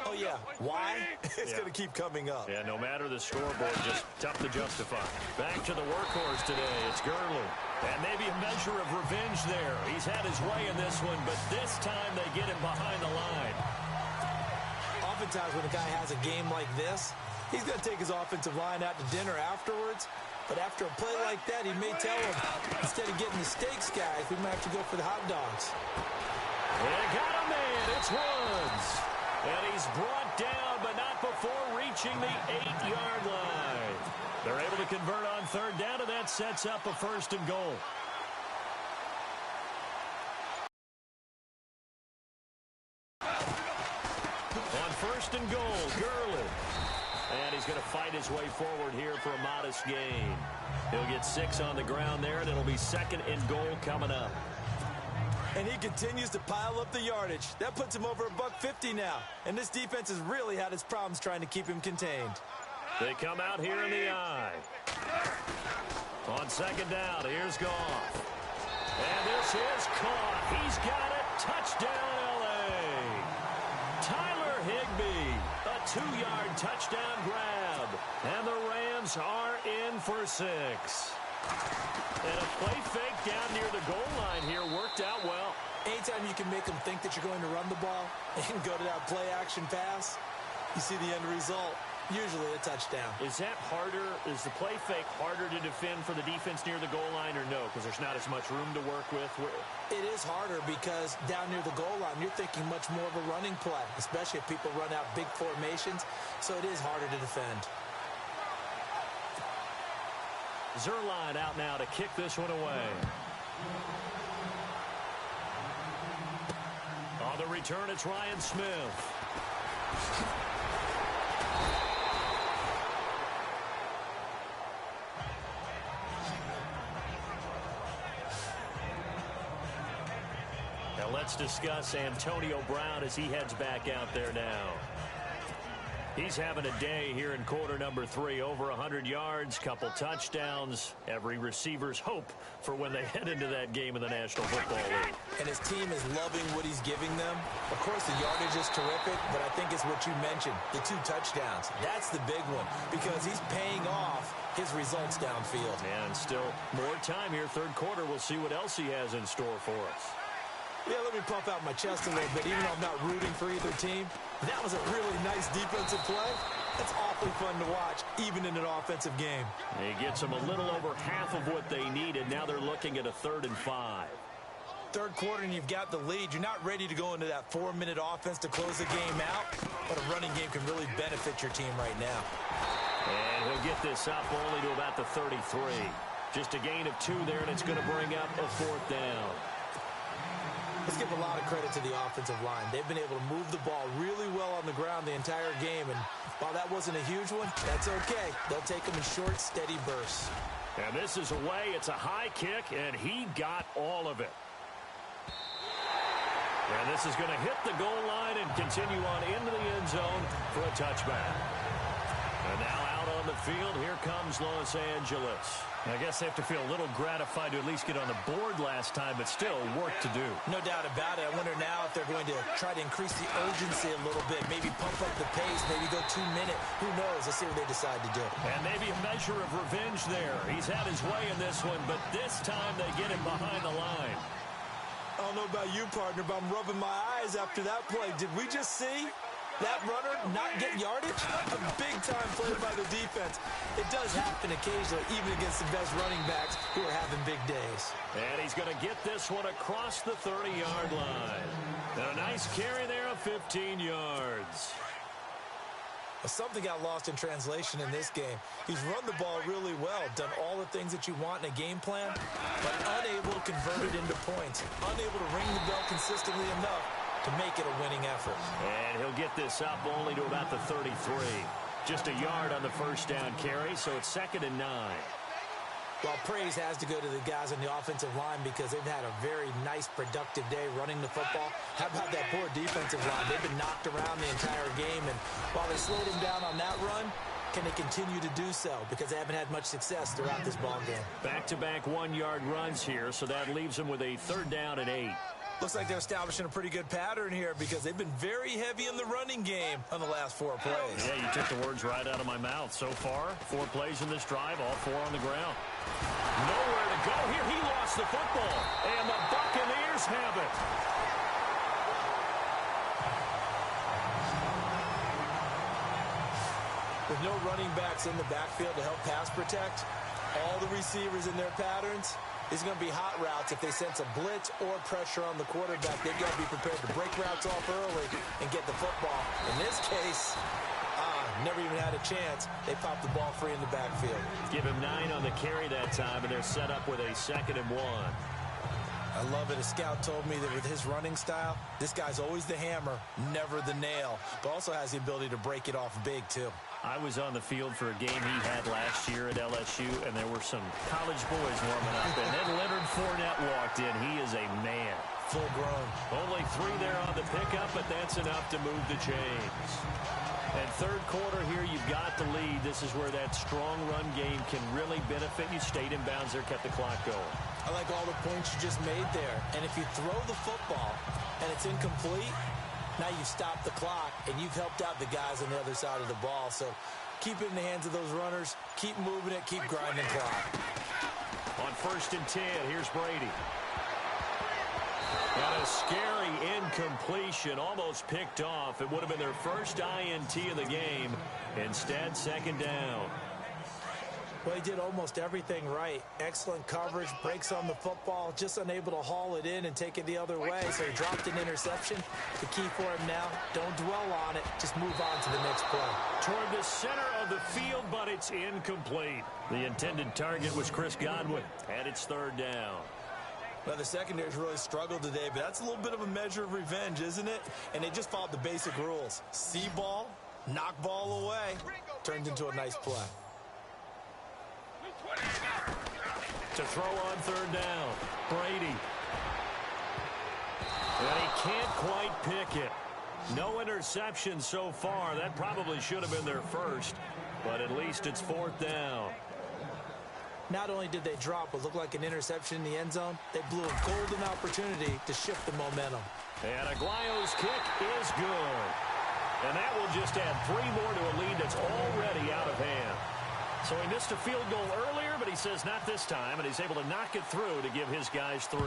Oh, yeah. Why? It's going to keep coming up. Yeah, no matter the scoreboard, just tough to justify. Back to the workhorse today. It's Gurley. And maybe a measure of revenge there. He's had his way in this one, but this time they get him behind the line. Oftentimes when a guy has a game like this, he's going to take his offensive line out to dinner afterwards. But after a play like that, he may tell him, instead of getting the steaks, guys, we might have to go for the hot dogs. They got a man. It's Woods. And he's brought down, but not before reaching the 8-yard line. They're able to convert on 3rd down, and that sets up a 1st and goal. On 1st and goal, Gurley. And he's going to fight his way forward here for a modest gain. He'll get 6 on the ground there, and it'll be 2nd and goal coming up. And he continues to pile up the yardage. That puts him over $150 now. And this defense has really had its problems trying to keep him contained. They come out here in the eye. On 2nd down, here's Goff. And this is caught. He's got it. Touchdown, L.A. Tyler Higbee, a 2-yard touchdown grab. And the Rams are in for 6. And a play fake down near the goal line here worked out well. Anytime you can make them think that you're going to run the ball and go to that play-action pass, you see the end result. Usually a touchdown. Is that harder? Is the play fake harder to defend for the defense near the goal line or no? Because there's not as much room to work with. It is harder because down near the goal line, you're thinking much more of a running play, especially if people run out big formations. So it is harder to defend. Zerline out now to kick this one away. On the return, it's Ryan Smith. Now let's discuss Antonio Brown as he heads back out there now. He's having a day here in quarter number 3. Over 100 yards, couple touchdowns. Every receiver's hope for when they head into that game in the National Football League. And his team is loving what he's giving them. Of course, the yardage is terrific, but I think it's what you mentioned, the 2 touchdowns. That's the big one because he's paying off his results downfield. And still more time here, 3rd quarter. We'll see what else he has in store for us. Yeah, let me pump out my chest a little bit, even though I'm not rooting for either team. That was a really nice defensive play. That's awfully fun to watch, even in an offensive game. He gets them a little over half of what they needed. Now they're looking at a 3rd and 5. 3rd quarter and you've got the lead. You're not ready to go into that 4-minute offense to close the game out, but a running game can really benefit your team right now. And he'll get this up only to about the 33. Just a gain of 2 there, and it's going to bring up a 4th down. Let's give a lot of credit to the offensive line. They've been able to move the ball really well on the ground the entire game, and while that wasn't a huge one, that's okay. They'll take them in short, steady bursts. And this is away. It's a high kick, and he got all of it. And this is going to hit the goal line and continue on into the end zone for a touchback. And now out on the field, here comes Los Angeles. I guess they have to feel a little gratified to at least get on the board last time, but still work to do. No doubt about it. I wonder now if they're going to try to increase the urgency a little bit, maybe pump up the pace, maybe go 2-minute. Who knows? Let's see what they decide to do. And maybe a measure of revenge there. He's had his way in this one, but this time they get him behind the line. I don't know about you, partner, but I'm rubbing my eyes after that play. Did we just see that runner not get yardage? A big-time play by the defense. It does happen occasionally, even against the best running backs who are having big days. And he's going to get this one across the 30-yard line. And a nice carry there of 15 yards. Something got lost in translation in this game. He's run the ball really well, done all the things that you want in a game plan, but unable to convert it into points, unable to ring the bell consistently enough to make it a winning effort. And he'll get this up only to about the 33. Just a yard on the 1st down carry, so it's 2nd and 9. Well, praise has to go to the guys on the offensive line because they've had a very nice, productive day running the football. How about that poor defensive line? They've been knocked around the entire game, and while they slowed him down on that run, can they continue to do so? Because they haven't had much success throughout this ball game. Back-to-back 1-yard runs here, so that leaves them with a 3rd down and 8. Looks like they're establishing a pretty good pattern here because they've been very heavy in the running game on the last 4 plays. Yeah, you took the words right out of my mouth. So far, 4 plays in this drive, all 4 on the ground. Nowhere to go here. He lost the football, and the Buccaneers have it. With no running backs in the backfield to help pass protect, all the receivers in their patterns, it's going to be hot routes. If they sense a blitz or pressure on the quarterback, they've got to be prepared to break routes off early and get the football. In this case, never even had a chance. They popped the ball free in the backfield. Give him 9 on the carry that time, and they're set up with a 2nd and 1. I love it. A scout told me that with his running style, this guy's always the hammer, never the nail, but also has the ability to break it off big, too. I was on the field for a game he had last year at LSU, and there were some college boys warming up, and then Leonard Fournette walked in. He is a man. Full grown. Only 3 there on the pickup, but that's enough to move the chains. And third quarter here, you've got the lead. This is where that strong run game can really benefit you. Stayed in bounds there, kept the clock going. I like all the points you just made there. And if you throw the football and it's incomplete, now you stop the clock and you've helped out the guys on the other side of the ball. So keep it in the hands of those runners. Keep moving it. Keep grinding clock. On 1st and 10, here's Brady. And a scary incompletion, almost picked off. It would have been their first INT of the game. Instead, 2nd down. Well, he did almost everything right. Excellent coverage, breaks on the football, just unable to haul it in and take it the other way. So he dropped an interception. The key for him now, don't dwell on it. Just move on to the next play. Toward the center of the field, but it's incomplete. The intended target was Chris Godwin, and it's 3rd down. Well, the secondary's really struggled today, but that's a little bit of a measure of revenge, isn't it? And they just followed the basic rules. See ball, knock ball away. Turns into a nice play. To throw on 3rd down, Brady. And he can't quite pick it. No interception so far. That probably should have been their first, but at least it's 4th down. Not only did they drop what looked like an interception in the end zone, they blew a golden opportunity to shift the momentum. And Aguayo's kick is good. And that will just add 3 more to a lead that's already out of hand. So he missed a field goal earlier, but he says not this time, and he's able to knock it through to give his guys 3.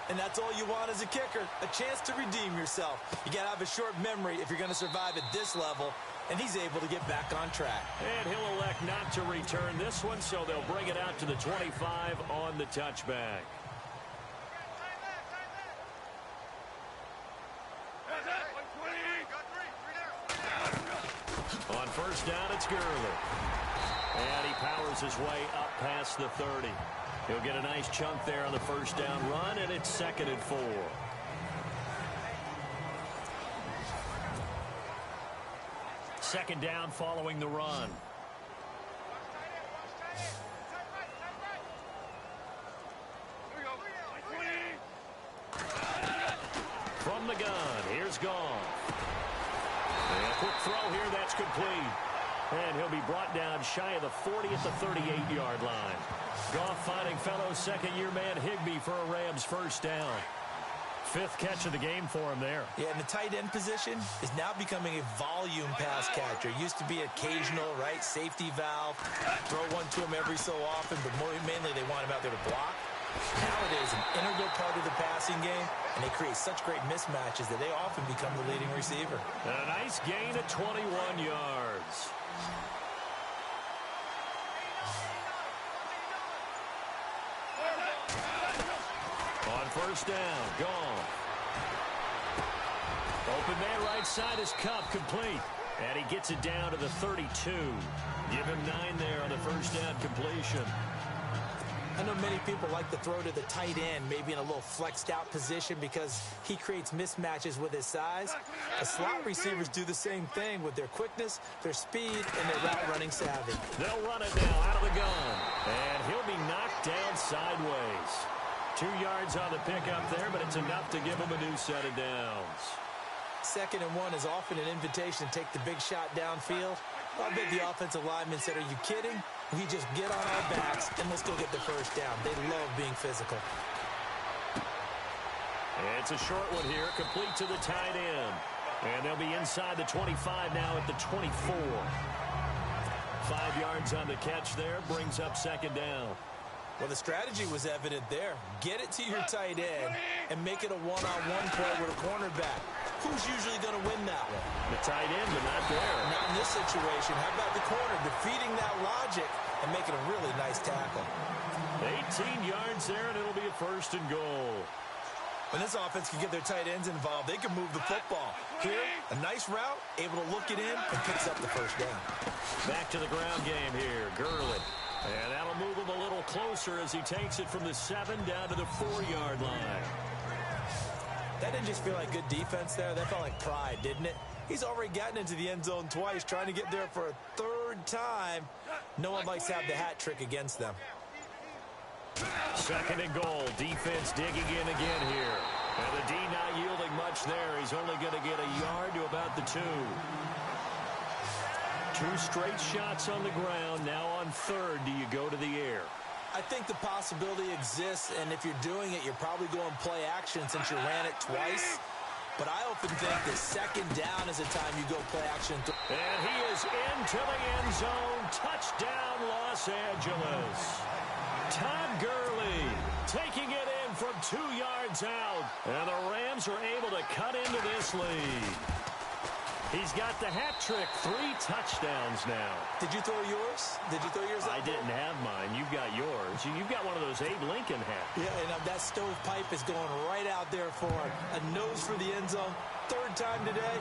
And that's all you want as a kicker, a chance to redeem yourself. You got to have a short memory if you're going to survive at this level, and he's able to get back on track. And he'll elect not to return this one, so they'll bring it out to the 25 on the touchback. On 1st down, it's Gurley. And he powers his way up past the 30. He'll get a nice chunk there on the 1st down run, and it's 2nd and 4. Second down following the run. From the gun, here's Goff. And a quick throw here, that's complete. And he'll be brought down shy of the 40 at the 38-yard line. Goff finding fellow second-year man Higbee for a Rams 1st down. 5th catch of the game for him there. Yeah, and the tight end position is now becoming a volume pass catcher. Used to be occasional, right? Safety valve. Throw one to him every so often, but mainly they want him out there to block. Now it is an integral part of the passing game, and they create such great mismatches that they often become the leading receiver. And a nice gain at 21 yards. On 1st down, Goff. Open man right side is Cup, complete. And he gets it down to the 32. Give him 9 there on the 1st down completion. I know many people like to throw to the tight end, maybe in a little flexed out position because he creates mismatches with his size. The slot receivers do the same thing with their quickness, their speed, and their route running savvy. They'll run it now out of the gun. And he'll be knocked down sideways. 2 yards on the pickup there, but it's enough to give him a new set of downs. 2nd and 1 is often an invitation to take the big shot downfield. I bet the offensive lineman said, are you kidding? We just get on our backs and let's go get the 1st down. They love being physical. It's a short one here, complete to the tight end. And they'll be inside the 25 now at the 24. 5 yards on the catch there, brings up 2nd down. Well, the strategy was evident there. Get it to your tight end and make it a one-on-one play with a cornerback. Who's usually going to win that one? The tight end, but not there. Not in this situation. How about the corner defeating that logic and making a really nice tackle? 18 yards there, and it'll be a 1st and goal. When this offense can get their tight ends involved, they can move the football. Here, a nice route, able to look it in, and picks up the 1st down. Back to the ground game here. Gurley And that'll move him a little closer as he takes it from the 7 down to the 4-yard line. That didn't just feel like good defense there. That felt like pride, didn't it? He's already gotten into the end zone twice, trying to get there for a 3rd time. No one likes to have the hat trick against them. 2nd and goal. Defense digging in again here. And the D not yielding much there. He's only going to get a yard to about the 2. 2 straight shots on the ground. Now on 3rd, do you go to the air? I think the possibility exists, and if you're doing it, you're probably going play action since you ran it twice. But I often think that 2nd down is the time you go play action. And he is into the end zone. Touchdown, Los Angeles. Todd Gurley taking it in from 2 yards out. And the Rams are able to cut into this lead. He's got the hat trick, 3 touchdowns now. Did you throw yours? Did you throw yours out? I didn't have mine. You've got yours. You've got one of those Abe Lincoln hats. Yeah, and that stovepipe is going right out there for a nose for the end zone. 3rd time today.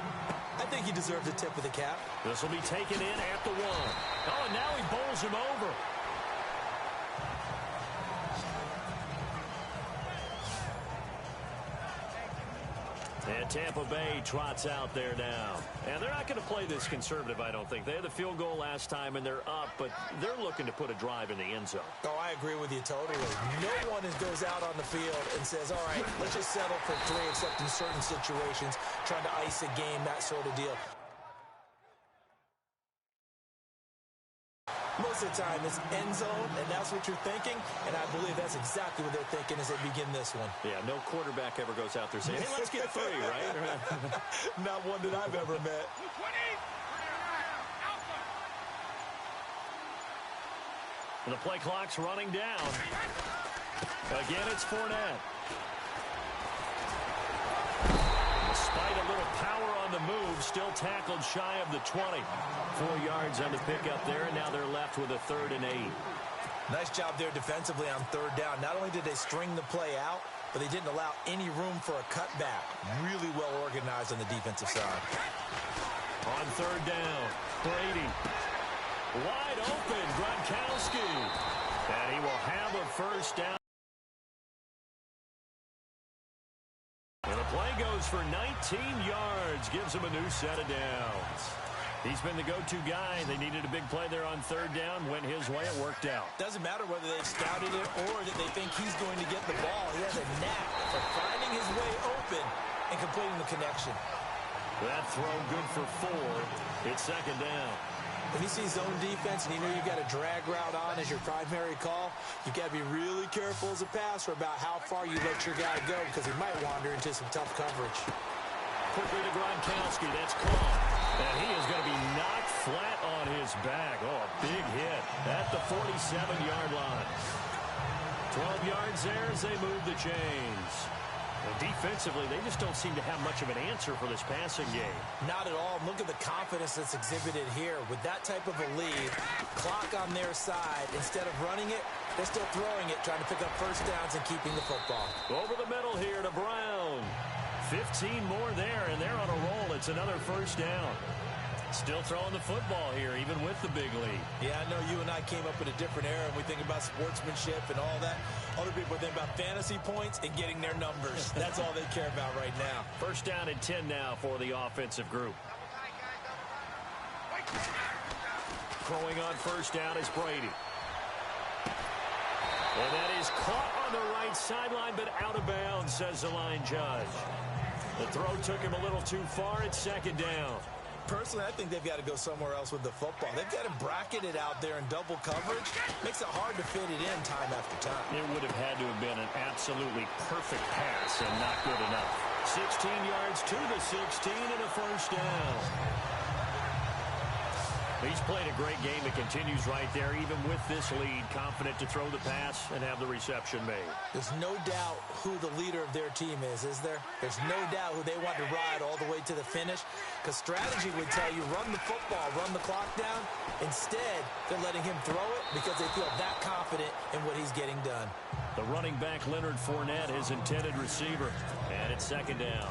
I think he deserves a tip of the cap. This will be taken in at the 1. Oh, and now he bowls him over. And Tampa Bay trots out there now. And they're not going to play this conservative, I don't think. They had the field goal last time, and they're up, but they're looking to put a drive in the end zone. Oh, I agree with you totally. No one goes out on the field and says, all right, let's just settle for 3, except in certain situations, trying to ice a game, that sort of deal. Most of the time, it's end zone, and that's what you're thinking, and I believe that's exactly what they're thinking as they begin this one. Yeah, no quarterback ever goes out there saying, hey, let's get 3, right? Not one that I've ever met. And the play clock's running down. Again, it's Fournette. Despite a little power on the move, still tackled shy of the 20. 4 yards on the pickup there, and now they're left with a 3rd and 8. Nice job there defensively on 3rd down. Not only did they string the play out, but they didn't allow any room for a cutback. Really well organized on the defensive side. On 3rd down, Brady. Wide open, Gronkowski. And he will have a 1st down. And the play goes for 19 yards. Gives him a new set of downs. He's been the go-to guy. They needed a big play there on 3rd down. Went his way. It worked out. Doesn't matter whether they've scouted it or that they think he's going to get the ball. He has a knack for finding his way open and completing the connection. That throw good for 4. It's 2nd down. When you see zone defense and you know you've got a drag route on as your primary call, you've got to be really careful as a passer about how far you let your guy go because he might wander into some tough coverage. Quickly to Gronkowski. That's caught. And he is going to be knocked flat on his back. Oh, a big hit at the 47-yard line. 12 yards there as they move the chains. And defensively, they just don't seem to have much of an answer for this passing game. Not at all. Look at the confidence that's exhibited here. With that type of a lead, clock on their side, instead of running it, they're still throwing it, trying to pick up 1st downs and keeping the football. Over the middle here to Brown. 15 more there, and they're on a roll. It's another 1st down. Still throwing the football here, even with the big lead. Yeah, I know you and I came up in a different era, and we think about sportsmanship and all that. Other people think about fantasy points and getting their numbers. That's all they care about right now. 1st down and 10 now for the offensive group. Throwing on 1st down is Brady. And that is caught on the right sideline, but out of bounds, says the line judge. The throw took him a little too far. It's 2nd down. Personally, I think they've got to go somewhere else with the football. They've got to bracket it out there in double coverage. Makes it hard to fit it in time after time. It would have had to have been an absolutely perfect pass and not good enough. 16 yards to the 16 and a 1st down. He's played a great game. It continues right there, even with this lead. Confident to throw the pass and have the reception made. There's no doubt who the leader of their team is there? There's no doubt who they want to ride all the way to the finish. Because strategy would tell you, run the football, run the clock down. Instead, they're letting him throw it because they feel that confident in what he's getting done. The running back, Leonard Fournette, his intended receiver. And it's 2nd down.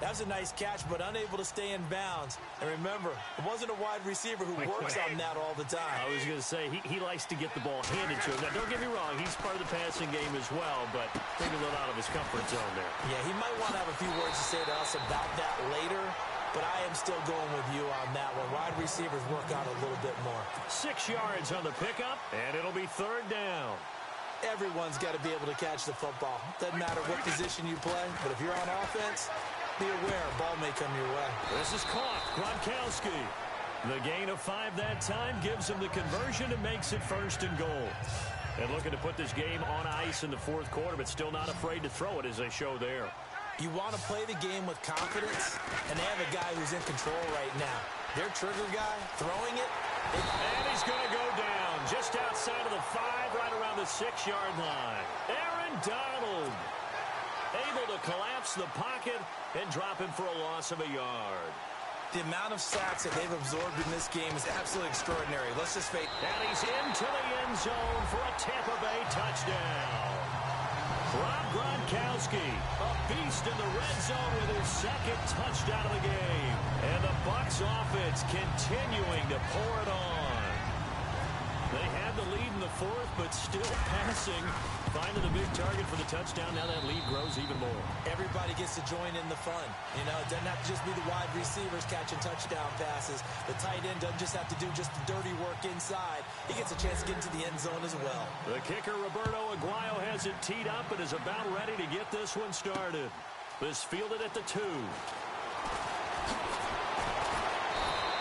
That was a nice catch, but unable to stay in bounds. And remember, it wasn't a wide receiver who works on that all the time. I was going to say, he likes to get the ball handed to him. Now, don't get me wrong, he's part of the passing game as well, but maybe a little out of his comfort zone there. Yeah, he might want to have a few words to say to us about that later, but I am still going with you on that one. Wide receivers work on a little bit more. 6 yards on the pickup, and it'll be 3rd down. Everyone's got to be able to catch the football. Doesn't matter what position you play, but if you're on offense, be aware a ball may come your way. This is caught. Gronkowski. The gain of 5 that time gives him the conversion and makes it 1st and goal. And looking to put this game on ice in the 4th quarter, but still not afraid to throw it as they show there. You want to play the game with confidence, and they have a guy who's in control right now. Their trigger guy throwing it. And he's going to go down just outside of the 5, right around the 6-yard line. Aaron Donald able to collapse the pocket and drop him for a loss of a yard. The amount of sacks that they've absorbed in this game is absolutely extraordinary. Let's just face it. And he's into the end zone for a Tampa Bay touchdown. Rob Gronkowski, a beast in the red zone with his 2nd touchdown of the game. And the Bucs offense continuing to pour it on. They had the lead in the 4th, but still passing. Finding the big target for the touchdown. Now that lead grows even more. Everybody gets to join in the fun. You know, it doesn't have to just be the wide receivers catching touchdown passes. The tight end doesn't just have to do just the dirty work inside. He gets a chance to get into the end zone as well. The kicker, Roberto Aguayo, has it teed up and is about ready to get this one started. This fielded at the 2.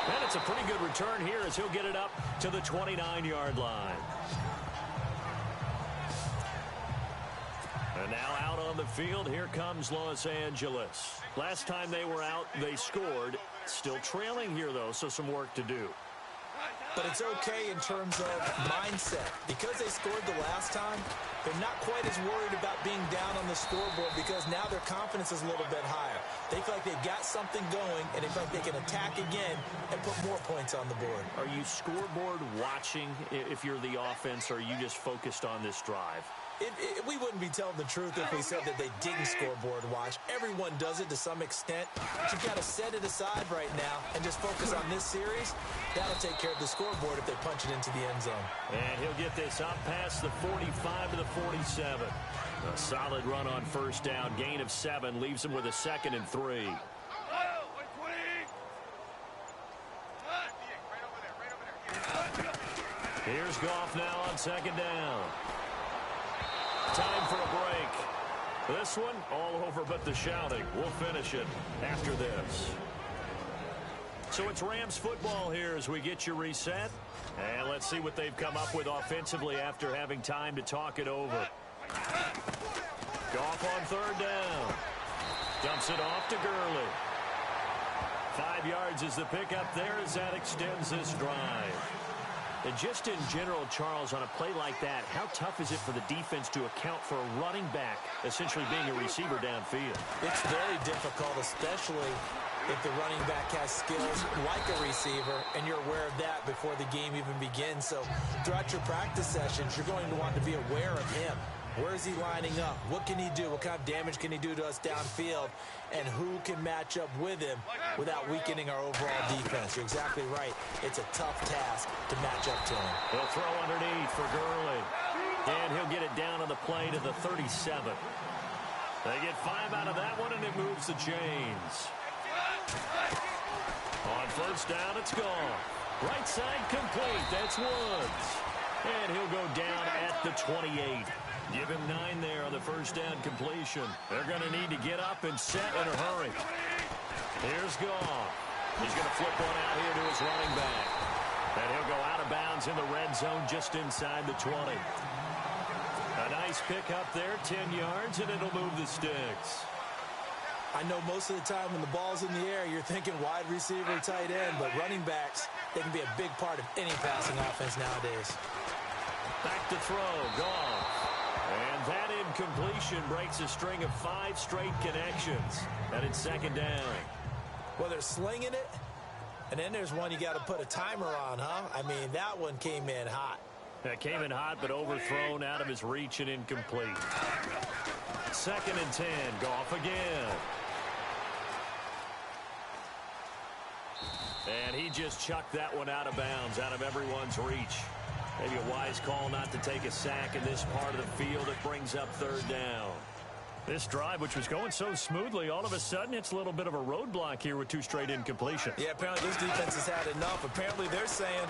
And it's a pretty good return here as he'll get it up to the 29-yard line. And now out on the field, here comes Los Angeles. Last time they were out, they scored. Still trailing here, though, so some work to do. But it's okay in terms of mindset. Because they scored the last time, they're not quite as worried about being down on the scoreboard because now their confidence is a little bit higher. They feel like they've got something going, and they feel like they can attack again and put more points on the board. Are you scoreboard watching if you're the offense, or are you just focused on this drive? We wouldn't be telling the truth if we said that they didn't scoreboard watch. Everyone does it to some extent. But you've got to set it aside right now and just focus on this series. That'll take care of the scoreboard if they punch it into the end zone. And he'll get this up past the 45 to the 47. A solid run on 1st down. Gain of 7 leaves him with a 2nd and 3. Here's Goff now on 2nd down. Time for a break. This one all over but the shouting. We'll finish it after this. So it's Rams football here as we get you reset. And let's see what they've come up with offensively after having time to talk it over. Goff on 3rd down. Dumps it off to Gurley. 5 yards is the pickup there as that extends this drive. And just in general, Charles, on a play like that, how tough is it for the defense to account for a running back essentially being a receiver downfield? It's very difficult, especially if the running back has skills like a receiver, and you're aware of that before the game even begins. So throughout your practice sessions, you're going to want to be aware of him. Where is he lining up? What can he do? What kind of damage can he do to us downfield? And who can match up with him without weakening our overall defense? You're exactly right. It's a tough task to match up to him. He'll throw underneath for Gurley. And he'll get it down on the play to the 37. They get 5 out of that one, and it moves the chains. On 1st down, it's gone. Right side complete. That's Woods. And he'll go down at the 28. Give him 9 there on the 1st down completion. They're going to need to get up and set in a hurry. Here's Goff. He's going to flip one out here to his running back. And he'll go out of bounds in the red zone just inside the 20. A nice pick up there, 10 yards, and it'll move the sticks. I know most of the time when the ball's in the air, you're thinking wide receiver, tight end, but running backs, they can be a big part of any passing offense nowadays. Back to throw, Goff. And that incompletion breaks a string of 5 straight connections. And it's 2nd down. Well, they're slinging it, and then there's one you got to put a timer on, huh? I mean, that one came in hot. That came in hot, but overthrown out of his reach and incomplete. 2nd and 10, Goff again. And he just chucked that one out of bounds, out of everyone's reach. Maybe a wise call not to take a sack in this part of the field. It brings up third down. This drive, which was going so smoothly, all of a sudden it's a little bit of a roadblock here with 2 straight incompletions. Yeah, apparently this defense has had enough. Apparently they're saying,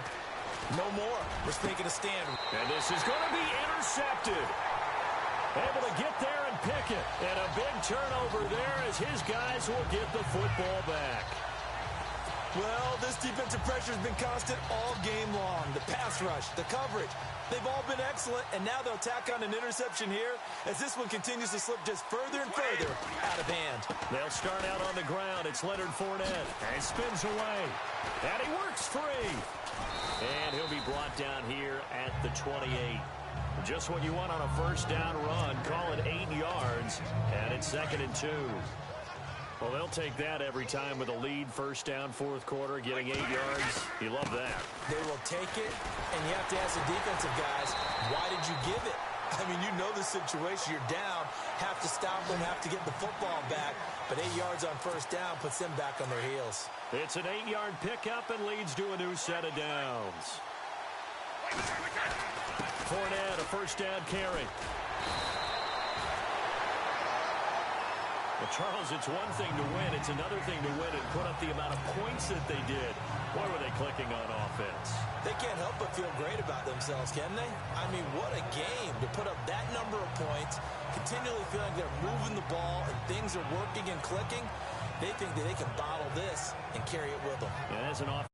no more. We're taking a stand. And this is going to be intercepted. Able to get there and pick it. And a big turnover there as his guys will get the football back. Well, this defensive pressure has been constant all game long. The pass rush, the coverage, they've all been excellent, and now they'll tack on an interception here as this one continues to slip just further and further out of hand. They'll start out on the ground. It's Leonard Fournette. And he spins away. And he works free. And he'll be brought down here at the 28. Just what you want on a first down run. Call it 8 yards, and it's 2nd and 2. Well, they'll take that every time with a lead, first down, fourth quarter, getting 8 yards. You love that. They will take it, and you have to ask the defensive guys, why did you give it? I mean, you know the situation. You're down, have to stop them, have to get the football back, but 8 yards on first down puts them back on their heels. It's an 8-yard pickup and leads to a new set of downs. Fournette, a first down carry. Well, Charles, it's one thing to win. It's another thing to win and put up the amount of points that they did. Boy, were they clicking on offense. They can't help but feel great about themselves, can they? I mean, what a game to put up that number of points, continually feeling they're moving the ball and things are working and clicking. They think that they can bottle this and carry it with them. And as an offense,